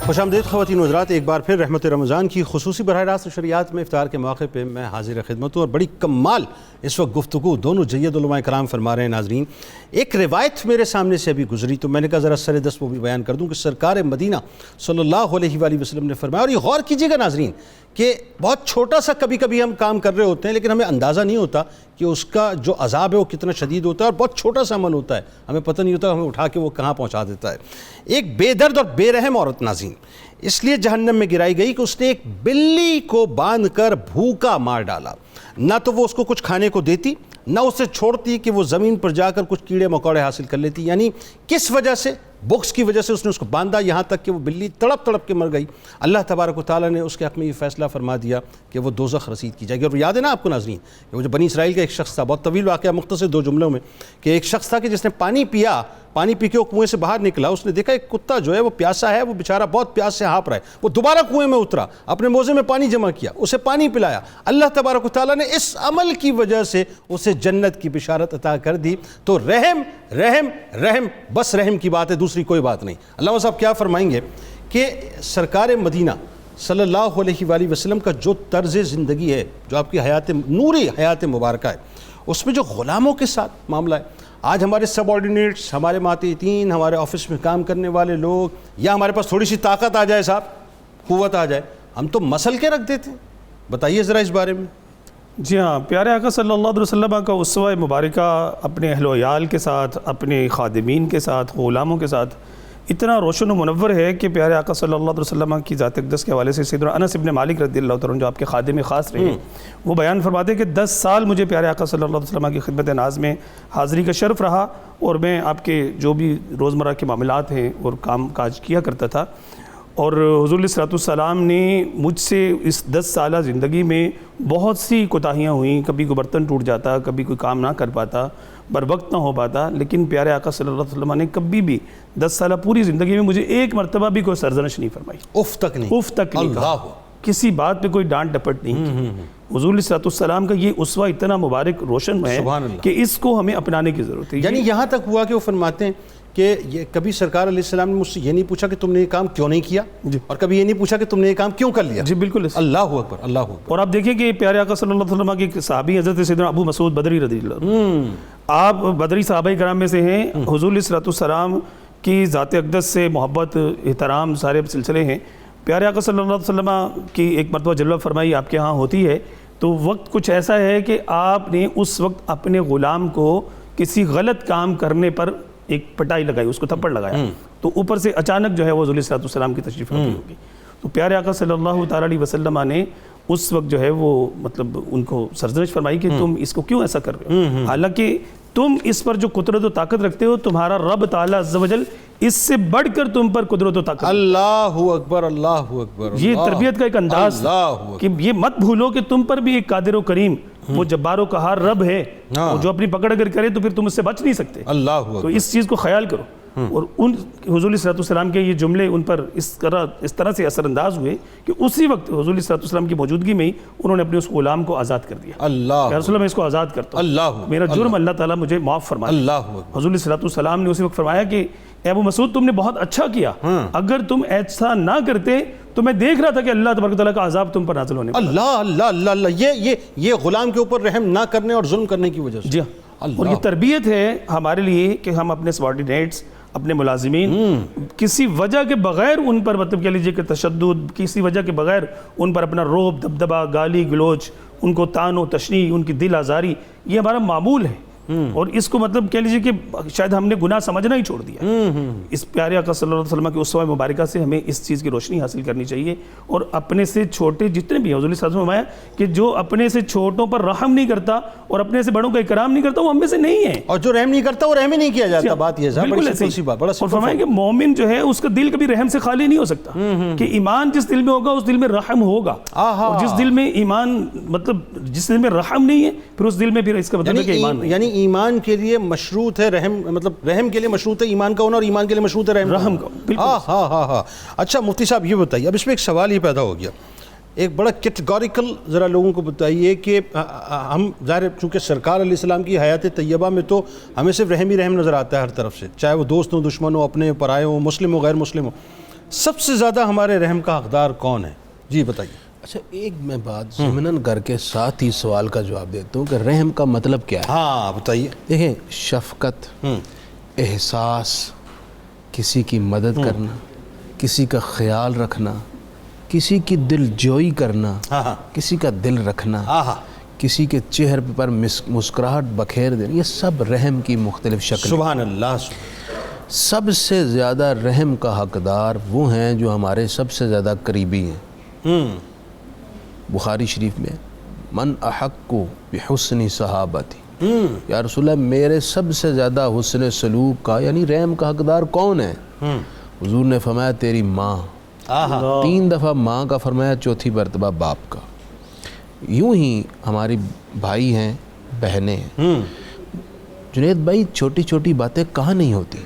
A: خوش آمدید خواتین و حضرات, ایک بار پھر رحمت رمضان کی خصوصی براہ راست نشریات میں افطار کے موقع پہ میں حاضر خدمت ہوں, اور بڑی کمال اس وقت گفتگو دونوں جید علماء کرام فرما رہے ہیں. ناظرین, ایک روایت میرے سامنے سے ابھی گزری تو میں نے کہا ذرا سر دست وہ بھی بیان کر دوں کہ سرکار مدینہ صلی اللہ علیہ وآلہ وسلم نے فرمایا, اور یہ غور کیجئے گا ناظرین کہ بہت چھوٹا سا کبھی کبھی ہم کام کر رہے ہوتے ہیں لیکن ہمیں اندازہ نہیں ہوتا کہ اس کا جو عذاب ہے وہ کتنا شدید ہوتا ہے, اور بہت چھوٹا سا عمل ہوتا ہے, ہمیں پتہ نہیں ہوتا, ہمیں اٹھا کے وہ کہاں پہنچا دیتا ہے. ایک بے درد اور بے رحم عورت ناظرین اس لیے جہنم میں گرائی گئی کہ اس نے ایک بلی کو باندھ کر بھوکا مار ڈالا. نہ تو وہ اس کو کچھ کھانے کو دیتی, نہ اسے چھوڑتی کہ وہ زمین پر جا کر کچھ کیڑے مکوڑے حاصل کر لیتی. یعنی کس وجہ سے, بخس کی وجہ سے اس نے اس کو باندھا, یہاں تک کہ وہ بلی تڑپ تڑپ کے مر گئی. اللہ تبارک و تعالیٰ نے اس کے حق میں یہ فیصلہ فرما دیا کہ وہ دوزخ رسید کی جائے گی. اور یاد ہے نا آپ کو ناظرین کہ وہ جو بنی اسرائیل کا ایک شخص تھا, بہت طویل واقعہ, مختصر 2 جملوں میں, کہ ایک شخص تھا کہ جس نے پانی پیا, پانی پی کے وہ کنویں سے باہر نکلا, اس نے دیکھا ایک کتا جو ہے وہ پیاسا ہے, وہ بیچارہ بہت پیاس سے ہانپ رہا ہے. وہ دوبارہ کنویں میں اترا, اپنے موزے میں پانی جمع کیا, اسے پانی پلایا. اللہ تبارک و تعالیٰ نے اس عمل کی وجہ سے اسے جنت کی بشارت عطا کر دی. تو رحم رحم رحم, بس رحم کی بات ہے, دوسری کوئی بات نہیں. علامہ صاحب کیا فرمائیں گے کہ سرکار مدینہ صلی اللہ علیہ وآلہ وسلم کا جو طرز زندگی ہے, جو آپ کی حیات نوری حیات مبارکہ ہے, اس میں جو غلاموں کے ساتھ معاملہ ہے, آج ہمارے سب آرڈینیٹس, ہمارے ماتحتین, ہمارے آفس میں کام کرنے والے لوگ, یا ہمارے پاس تھوڑی سی طاقت آ جائے صاحب, قوت آ جائے, ہم تو مسل کے رکھ دیتے ہیں. بتائیے ذرا اس بارے میں.
F: جی ہاں, پیارے آقا صلی اللہ علیہ وسلم کا اسوہ مبارکہ اپنے اہل و عیال کے ساتھ, اپنے خادمین کے ساتھ, غلاموں کے ساتھ اتنا روشن و منور ہے کہ پیارے آقا صلی اللہ علیہ وسلم کی ذات اقدس کے حوالے سے سیدنا انس ابن مالک رضی اللہ تعالیٰ عنہ جو آپ کے خادم خاص رہے ہیں, وہ بیان فرماتے ہیں کہ 10 سال مجھے پیارے آقا صلی اللہ علیہ وسلم کی خدمت ناز میں حاضری کا شرف رہا, اور میں آپ کے جو بھی روزمرہ کے معاملات ہیں اور کام کاج کیا کرتا تھا. اور حضور علیہ السلام نے مجھ سے اس 10 سالہ زندگی میں بہت سی کوتاہیاں ہوئیں, کبھی کوئی برتن ٹوٹ جاتا, کبھی کوئی کام نہ کر پاتا, بر وقت نہ ہو پاتا, لیکن پیارے آقا صلی اللہ علیہ وسلم نے کبھی بھی 10 سالہ پوری زندگی میں مجھے ایک مرتبہ بھی کوئی سرزنش نہیں فرمائی,
A: اف تک نہیں
F: کہا, کسی بات پہ کوئی ڈانٹ ڈپٹ نہیں کی. حضور علیہ السلام کا یہ اسوہ اتنا مبارک روشن ہے کہ اس کو ہمیں اپنانے کی ضرورت ہے.
A: یعنی یہاں تک ہوا کہ وہ فرماتے ہیں کہ یہ کبھی سرکار علیہ السلام نے مجھ سے یہ نہیں پوچھا کہ تم نے یہ کام کیوں نہیں کیا, اور کبھی یہ نہیں پوچھا کہ تم نے یہ کام کیوں کر لیا.
F: جی بالکل,
A: اللہ اکبر, اللہ اکبر.
F: اور آپ دیکھیں کہ پیارے آقا صلی اللہ علیہ وسلم کے صحابی حضرت سیدنا ابو مسعود بدری رضی اللہ عنہ, آپ بدری صحابہ کرام میں سے ہیں. حضور علیہ السلام کی ذات اقدس سے محبت, احترام, سارے سلسلے ہیں. پیارے آقا صلی اللہ علیہ وسلم کی ایک مرتبہ جلوہ فرمائی آپ کے ہاں ہوتی ہے, تو وقت کچھ ایسا ہے کہ آپ نے اس وقت اپنے غلام کو کسی غلط کام کرنے پر ایک پٹائی لگائی, اس کو تھپڑ لگایا, تو اوپر سے اچانک جو ہے وہ حضور علیہ السلام کی تشریف آوری ہوگی. تو پیارے آقا صلی اللہ تعالیٰ علیہ وسلم نے اس وقت جو ہے وہ مطلب ان کو سرزنش فرمائی کہ تم اس کو کیوں ایسا کر رہے ہو, حالانکہ تم اس پر جو قدرت و طاقت رکھتے ہو, تمہارا رب تعالیٰ عز و جل اس سے بڑھ کر تم پر قدرت و طاقت.
A: اللہ اکبر, اللہ اکبر.
F: یہ تربیت کا ایک انداز کہ یہ مت بھولو کہ تم پر بھی ایک قادر و کریم, وہ جبار و قہار رب ہے, جو اپنی پکڑ اگر کرے تو پھر تم اس سے بچ نہیں سکتے.
A: اللہ اکبر.
F: تو اس چیز کو خیال کرو. اور ان حضور صلی اللہ علیہ وسلم کے یہ جملے ان پر اس طرح سے اثر انداز ہوئے کہ اسی وقت حضور صلی اللہ علیہ وسلم کی موجودگی میں ہی انہوں نے اپنے اس غلام کو آزاد کر دیا.
A: اللہ
F: یا رسول اللہ میں اس کو آزاد کرتا ہوں, میرا جرم اللہ تعالیٰ مجھے معاف فرمائے. حضور صلی اللہ علیہ وسلم نے اسی وقت فرمایا کہ اے ابو مسعود تم نے بہت اچھا کیا, اگر تم ایسا نہ کرتے تو میں دیکھ رہا تھا کہ اللہ تبارک و تعالیٰ کا عذاب تم پر نازل ہونے.
A: اللہ یہ غلام کے اوپر رحم نہ کرنے اور ظلم کرنے کی وجہ سے.
F: جی ہاں, اور یہ تربیت ہے ہمارے لیے کہ ہم اپنے سبارڈینیٹس, اپنے ملازمین کسی وجہ کے بغیر ان پر مطلب کہہ لیجیے کہ تشدد, کسی وجہ کے بغیر ان پر اپنا روب, دبدبہ, گالی گلوچ, ان کو طعن و تشنیع, ان کی دل آزاری, یہ ہمارا معمول ہے. اور اس کو مطلب کہہ لیجیے کہ شاید ہم نے گناہ سمجھنا ہی چھوڑ دیا. اس پیارے آقا صلی اللہ علیہ وسلم کی اسوہ مبارکہ سے ہمیں اس چیز کی روشنی حاصل کرنی چاہیے, اور اپنے سے چھوٹے جتنے بھی ہیں, حضور صلی اللہ علیہ وسلم فرمایا کہ جو اپنے سے چھوٹوں پر رحم نہیں کرتا اور اپنے سے بڑوں کا اکرام نہیں کرتا وہ ہم میں سے نہیں ہے,
A: اور جو رحم نہیں کرتا وہ رحم ہی نہیں کیا جاتا. بات یہ ہے
F: بالکل ایسی بات. اور فرمایا کہ مومن جو ہے اس کا دل کبھی رحم سے خالی نہیں ہو سکتا, کہ ایمان جس دل میں ہوگا اس دل میں رحم ہوگا, اور جس دل میں ایمان مطلب جس دل میں رحم نہیں ہے پھر اس دل میں پھر اس کا مطلب ہے کہ ایمان نہیں.
A: یعنی ایمان کے لیے مشروط ہے رحم, مطلب رحم کے لیے مشروط ہے ایمان کا ہونا, اور ایمان کے لیے مشروط ہے رحم کا. ہاں. اچھا مفتی صاحب یہ بتائیے, اب اس میں ایک سوال یہ پیدا ہو گیا, ایک بڑا کیٹیگوریکل ذرا لوگوں کو بتائیے کہ ہم ظاہر چونکہ سرکار علیہ السلام کی حیات طیبہ میں تو ہمیں صرف رحم ہی رحم نظر آتا ہے ہر طرف سے, چاہے وہ دوست ہوں, دشمن ہو, اپنے پرائے ہوں, مسلم ہو, غیر مسلم ہو. سب سے زیادہ ہمارے رحم کا حقدار کون ہے؟ جی بتائیے.
E: اچھا ایک میں بات ضمناً کر کے ساتھ ہی سوال کا جواب دیتا ہوں کہ رحم کا مطلب کیا ہے.
A: ہاں بتائیے.
E: دیکھیں, شفقت, احساس, کسی کی مدد کرنا, کسی کا خیال رکھنا, کسی کی دل جوئی کرنا, کسی کا دل رکھنا, کسی کے چہرے پر مسکراہٹ بکھیر دینا, یہ سب رحم کی مختلف شکل.
A: سبحان اللہ.
E: سب سے زیادہ رحم کا حقدار وہ ہیں جو ہمارے سب سے زیادہ قریبی ہیں. بخاری شریف میں من احق بحسن صحابتی, یا رسول اللہ میرے سب سے زیادہ حسن سلوک کا یعنی رحم کا حقدار کون ہے؟ حضور نے فرمایا تیری ماں. 3 دفعہ ماں کا فرمایا, چوتھی مرتبہ باپ کا. یوں ہی ہماری بھائی ہیں, بہنیں ہیں. جنید بھائی چھوٹی چھوٹی باتیں کہاں نہیں ہوتی,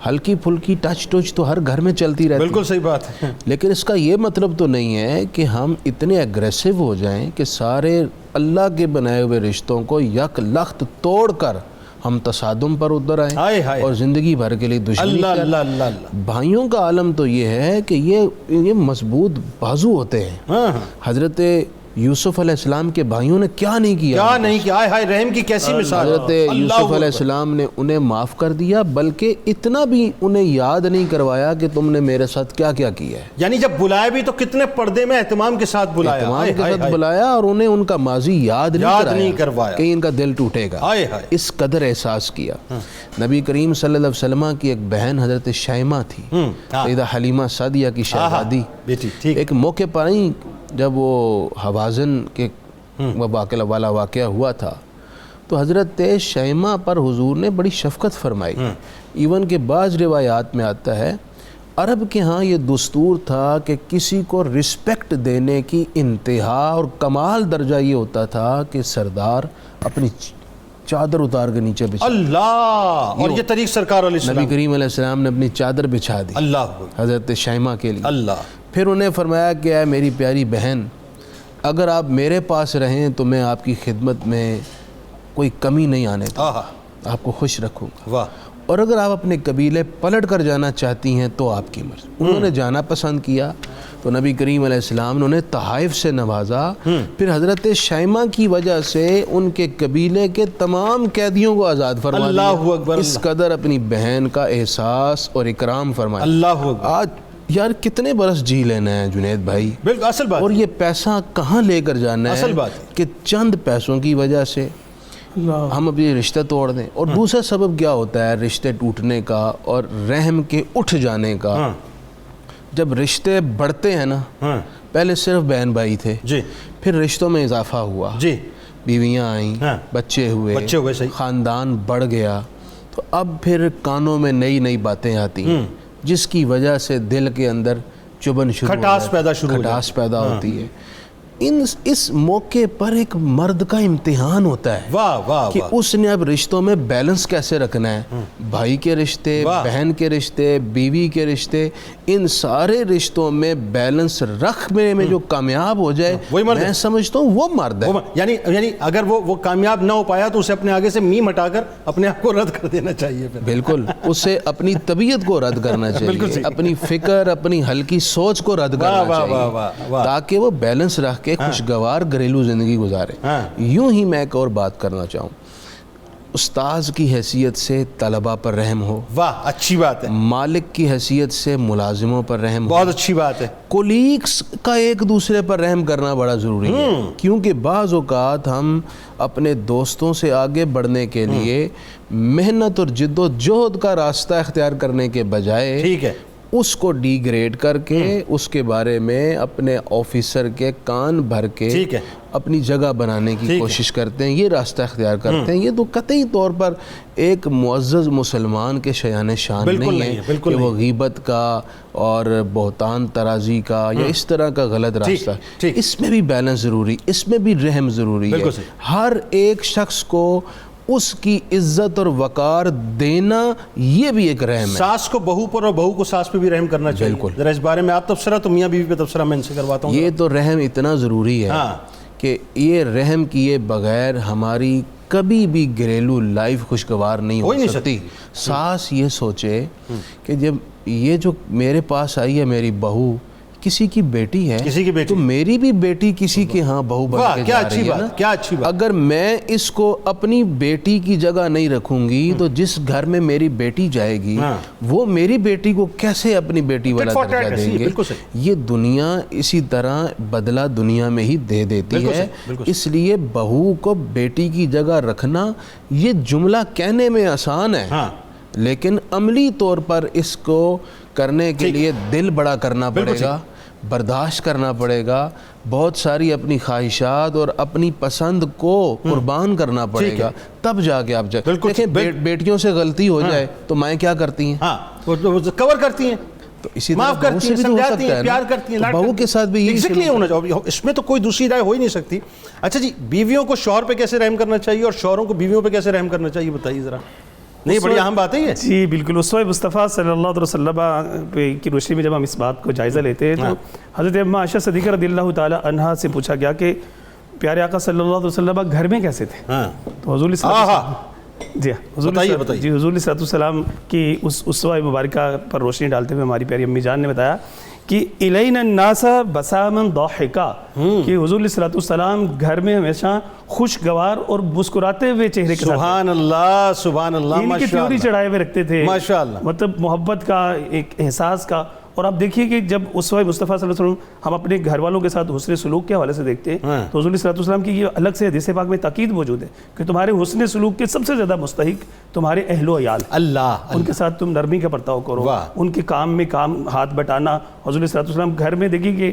E: ہلکی پھلکی ٹچ ٹچ تو ہر گھر میں چلتی رہتی.
A: بالکل صحیح بات ہے.
E: لیکن اس کا یہ مطلب تو نہیں ہے کہ ہم اتنے اگریسو ہو جائیں کہ سارے اللہ کے بنائے ہوئے رشتوں کو یک لخت توڑ کر ہم تصادم پر اتر آئیں اور زندگی بھر کے لیے دشمنی کریں. بھائیوں کا عالم تو یہ ہے کہ یہ مضبوط بازو ہوتے ہیں. حضرت یوسف علیہ السلام کے بھائیوں نے کیا نہیں کیا,
A: ہائے رحم کی کیسی مثال.
E: حضرت یوسف علیہ السلام نے انہیں معاف کر دیا, بلکہ اتنا بھی انہیں یاد نہیں کروایا کہ تم نے میرے ساتھ کیا کیا ہے.
A: یعنی جب بلایا بھی تو کتنے پردے میں اہتمام کے ساتھ
E: بلایا, اور انہیں ان کا ماضی یاد نہیں کروایا کہ ان کا دل ٹوٹے گا. اس قدر احساس کیا. نبی کریم صلی اللہ علیہ وسلم کی ایک بہن حضرت شیمہ تھی, سیدہ حلیمہ سعدیہ کی شہزادی. ایک موقع پر ہی جب وہ حوازن کے والا واقعہ ہوا تھا تو حضرت شیمہ پر حضور نے بڑی شفقت فرمائی. ایون کہ بعض روایات میں آتا ہے عرب کے ہاں یہ دستور تھا کہ کسی کو رسپیکٹ دینے کی انتہا اور کمال درجہ یہ ہوتا تھا کہ سردار اپنی چادر اتار کے نیچے بچھا.
A: اللہ. اور یہ طریق سرکار علیہ السلام,
E: نبی کریم علیہ السلام نے اپنی چادر بچھا دی
A: اللہ
E: حضرت شیمہ کے لیے.
A: اللہ.
E: پھر انہیں فرمایا کہ اے میری پیاری بہن, اگر آپ میرے پاس رہیں تو میں آپ کی خدمت میں کوئی کمی نہیں آنے دوں, آپ کو خوش رکھوں گا. اور اگر آپ اپنے قبیلے پلٹ کر جانا چاہتی ہیں تو آپ کی مرضی. انہوں نے جانا پسند کیا تو نبی کریم علیہ السلام نے انہیں تحائف سے نوازا. پھر حضرت شیمہ کی وجہ سے ان کے قبیلے کے تمام قیدیوں کو آزاد فرما دیا.
A: اللہ اکبر.
E: اس قدر اپنی بہن کا احساس اور اکرام فرمایا.
A: اللہ اکبر.
E: آج یار کتنے برس جی لینا ہے جنید بھائی.
A: بالکل اصل بات.
E: اور یہ پیسہ کہاں لے کر جانا ہے,
A: اصل بات
E: کہ چند پیسوں کی وجہ سے ہم اپنے رشتے توڑ دیں. اور دوسرا سبب کیا ہوتا ہے رشتے ٹوٹنے کا اور رحم کے اٹھ جانے کا؟ جب رشتے بڑھتے ہیں نا, پہلے صرف بہن بھائی تھے, پھر رشتوں میں اضافہ ہوا, بیویاں آئیں, بچے ہوئے, خاندان بڑھ گیا, تو اب پھر کانوں میں نئی نئی باتیں آتی ہیں جس کی وجہ سے دل کے اندر چبھن شروع, کھٹاس پیدا ہوتی ہے. اس موقع پر ایک مرد کا امتحان ہوتا ہے
A: واہ واہ
E: کہ اس نے اب رشتوں میں بیلنس کیسے رکھنا ہے. بھائی کے رشتے, بہن کے رشتے, بیوی کے رشتے, ان سارے رشتوں میں بیلنس رکھنے میں جو کامیاب ہو جائے میں سمجھتا ہوں وہ مرد ہے.
A: یعنی اگر وہ کامیاب نہ ہو پایا تو اسے اپنے آگے سے میم ہٹا کر اپنے آپ کو رد کر دینا چاہیے.
E: بالکل, اسے اپنی طبیعت کو رد کرنا چاہیے, اپنی فکر, اپنی ہلکی سوچ کو رد کرنا چاہیے, تاکہ وہ بیلنس رکھ کے خوشگوار گھریلو زندگی گزارے. یوں ہی میں ایک اور بات کرنا چاہوں, استاذ کی حیثیت سے طلبہ پر رحم ہو.
A: واہ اچھی بات ہے.
E: مالک کی حیثیت سے ملازموں پر رحم ہو.
A: بہت اچھی بات ہے.
E: کولیگس کا ایک دوسرے پر رحم کرنا بڑا ضروری ہے, کیونکہ بعض اوقات ہم اپنے دوستوں سے آگے بڑھنے کے لیے محنت اور جد و جہد کا راستہ اختیار کرنے کے بجائے
A: ٹھیک ہے
E: اس کو ڈی گریڈ کر کے اس کے بارے میں اپنے آفیسر کے کان بھر کے اپنی جگہ بنانے کی کوشش کرتے ہیں, یہ راستہ اختیار کرتے ہیں. یہ تو قطعی طور پر ایک معزز مسلمان کے شایان شان نہیں ہے کہ وہ غیبت کا اور بہتان ترازی کا یا اس طرح کا غلط راستہ. اس میں بھی بیلنس ضروری, اس میں بھی رحم ضروری ہے. ہر ایک شخص کو اس کی عزت اور وقار دینا یہ بھی ایک رحم ہے.
A: ساس کو بہو پر اور بہو کو ساس پہ بھی رحم کرنا چاہیے. بالکل. ذرا اس بارے میں آپ تبصرہ, تو میاں بیوی پہ تبصرہ میں ان سے کرواتا ہوں.
E: یہ تو رحم اتنا ضروری ہے کہ یہ رحم کیے بغیر ہماری کبھی بھی گھریلو لائف خوشگوار نہیں ہو سکتی. ساس یہ سوچے کہ جب یہ جو میرے پاس آئی ہے میری بہو کسی کی بیٹی ہے, تو میری بھی بیٹی کسی کے ہاں بہو بن کے جا رہی ہے نا.
A: کیا اچھی بات.
E: اگر میں اس کو اپنی بیٹی کی جگہ نہیں رکھوں گی تو جس گھر میں میری بیٹی جائے گی وہ میری بیٹی کو کیسے اپنی بیٹی والا درجہ دیں گے. یہ دنیا اسی طرح بدلہ دنیا میں ہی دے دیتی ہے. اس لیے بہو کو بیٹی کی جگہ رکھنا یہ جملہ کہنے میں آسان ہے, لیکن عملی طور پر اس کو کرنے کے لیے دل بڑا کرنا پڑے گا, برداشت کرنا پڑے گا, بہت ساری اپنی خواہشات اور اپنی پسند کو قربان کرنا پڑے گا, تب جا کے آپ دیکھیں بیٹیوں سے غلطی ہو جائے تو مائیں کیا کرتی ہیں,
A: کور کرتی ہیں,
E: تو اسی طرح بہو سے بھی تو ہو سکتا ہے, پیار کرتی ہیں, بہو کے ساتھ بھی
A: یہی ہونا چاہیے. اس میں تو کوئی دوسری رائے ہو ہی نہیں سکتی. اچھا جی, بیویوں کو شوہر پہ کیسے رحم کرنا چاہیے اور شوہروں کو بیویوں پہ کیسے رحم کرنا چاہیے, بتائیے ذرا. نہیں بڑی اہم بات ہے یہ.
F: جی بالکل. اسوہ مصطفیٰ صلی اللہ علیہ وسلم کی روشنی میں جب ہم اس بات کو جائزہ لیتے ہیں تو حضرت اماں عائشہ صدیقہ رضی اللہ تعالی عنہا سے پوچھا گیا کہ پیارے آقا صلی اللہ علیہ وسلم گھر میں کیسے تھے. تو حضور صلی اللہ علیہ وسلم جی حضور صلی اللہ علیہ وسلم کی اس اسوہ مبارکہ پر روشنی ڈالتے ہوئے ہماری پیاری امی جان نے بتایا کہ الینا الناس بسامن ضاحکا, کہ حضور صلی اللہ علیہ وسلم گھر میں ہمیشہ خوشگوار اور مسکراتے ہوئے چہرے کے ساتھ.
A: سبحان اللہ سبحان اللہ.
F: ان کی تیوری چڑھائے ہوئے رکھتے تھے,
A: ماشاءاللہ,
F: مطلب محبت کا, ایک احساس کا. اور آپ دیکھیے کہ جب اسوہ مصطفیٰ صلی اللہ علیہ وسلم ہم اپنے گھر والوں کے ساتھ حسن سلوک کے حوالے سے دیکھتے ہیں تو حضور صلی اللہ علیہ وسلم کی یہ الگ سے حدیث پاک میں تاکید موجود ہے کہ تمہارے حسن سلوک کے سب سے زیادہ مستحق تمہارے اہل و عیال.
A: اللہ,
F: ان کے ساتھ تم نرمی کا برتاؤ کرو, ان کے کام میں کام ہاتھ بٹانا. حضور صلی اللہ علیہ وسلم گھر میں دیکھیے کہ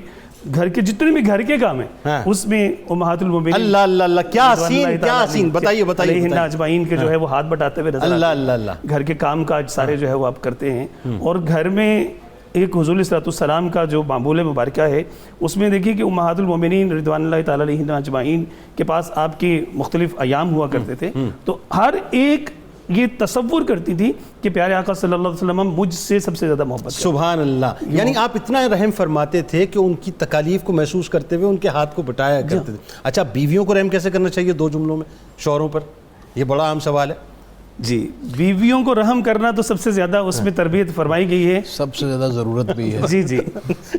F: گھر کے جتنے بھی گھر کے کام ہیں اس میں امہات المومنین
A: اللہ اللہ اللہ کیا سین, کیا سین, بتائیے بتائیے.
F: اجمعین کے جو ہے وہ ہاتھ بٹاتے ہوئے نظر آتے ہیں. گھر کے کام کاج سارے جو ہے وہ آپ کرتے ہیں. اور گھر میں ایک حضور صلی اللہ علیہ وسلم کا جو معمول مبارکہ ہے اس میں دیکھیے کہ امہات المومنین رضوان اللہ تعالیٰ علیہن اجمعین کے پاس آپ کے مختلف ایام ہوا کرتے تھے, تو ہر ایک یہ تصور کرتی تھی کہ پیارے آقا صلی اللہ علیہ وسلم مجھ سے سب سے زیادہ محبت.
A: سبحان اللہ. یعنی آپ اتنا رحم فرماتے تھے کہ ان کی تکالیف کو محسوس کرتے ہوئے ان کے ہاتھ کو بٹایا کرتے تھے. اچھا, بیویوں کو رحم کیسے کرنا چاہیے دو جملوں میں شوہروں پر, یہ بڑا اہم سوال ہے.
F: جی, بیویوں کو رحم کرنا تو سب سے زیادہ اس میں تربیت فرمائی گئی ہے,
E: سب سے زیادہ ضرورت بھی ہے.
F: جی جی,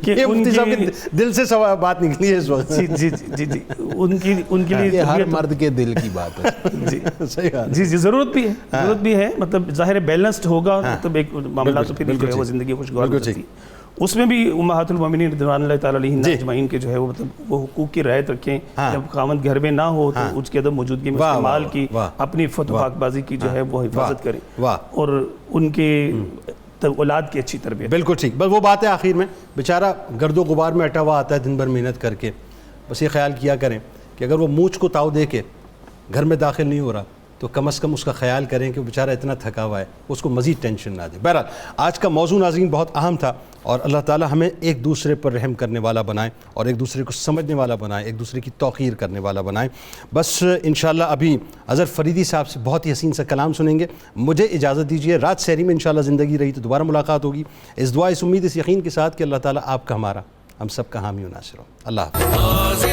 F: کہ
A: مفتی صاحب کے دل سے بات نکلی ہے اس وقت.
F: جی جی جی جی, ان کے لیے
E: ہر مرد کے دل کی بات ہے.
F: جی جی جی, ضرورت بھی ہے, ضرورت بھی ہے. مطلب ظاہر بیلنسڈ ہوگا مطلب ایک معاملہ تو پھر جو ہے وہ زندگی خوشگوار ہو جاتی. اس میں بھی امہات المومنین رضوان اللہ تعالیٰ علیہن اجمعین کے جو ہے وہ مطلب وہ حقوق کی رعایت رکھیں. جب خاوند گھر میں نہ ہو تو اس کے عدم موجودگی میں استعمال کی اپنی عفت و پاک بازی کی جو ہے وہ حفاظت کریں اور ان کے اولاد کی اچھی تربیت.
A: بالکل ٹھیک. بس وہ بات ہے آخر میں بیچارہ گرد و غبار میں اٹا ہوا آتا ہے دن بھر محنت کر کے, بس یہ خیال کیا کریں کہ اگر وہ مونچھ کو تاؤ دے کے گھر میں داخل نہیں ہو رہا تو کم از کم اس کا خیال کریں کہ وہ بیچارہ اتنا تھکا ہوا ہے, اس کو مزید ٹینشن نہ دے. بہرحال آج کا موضوع ناظرین بہت اہم تھا, اور اللہ تعالیٰ ہمیں ایک دوسرے پر رحم کرنے والا بنائے, اور ایک دوسرے کو سمجھنے والا بنائے, ایک دوسرے کی توقیر کرنے والا بنائے. بس انشاءاللہ ابھی اظہر فریدی صاحب سے بہت ہی حسین سا کلام سنیں گے. مجھے اجازت دیجیے, رات سحری میں انشاءاللہ زندگی رہی تو دوبارہ ملاقات ہوگی, اس دعا, اس امید, اس یقین کے ساتھ کہ اللہ تعالیٰ آپ کا, ہمارا, ہم سب کا حامی و ناصر ہو. اللہ حافظ.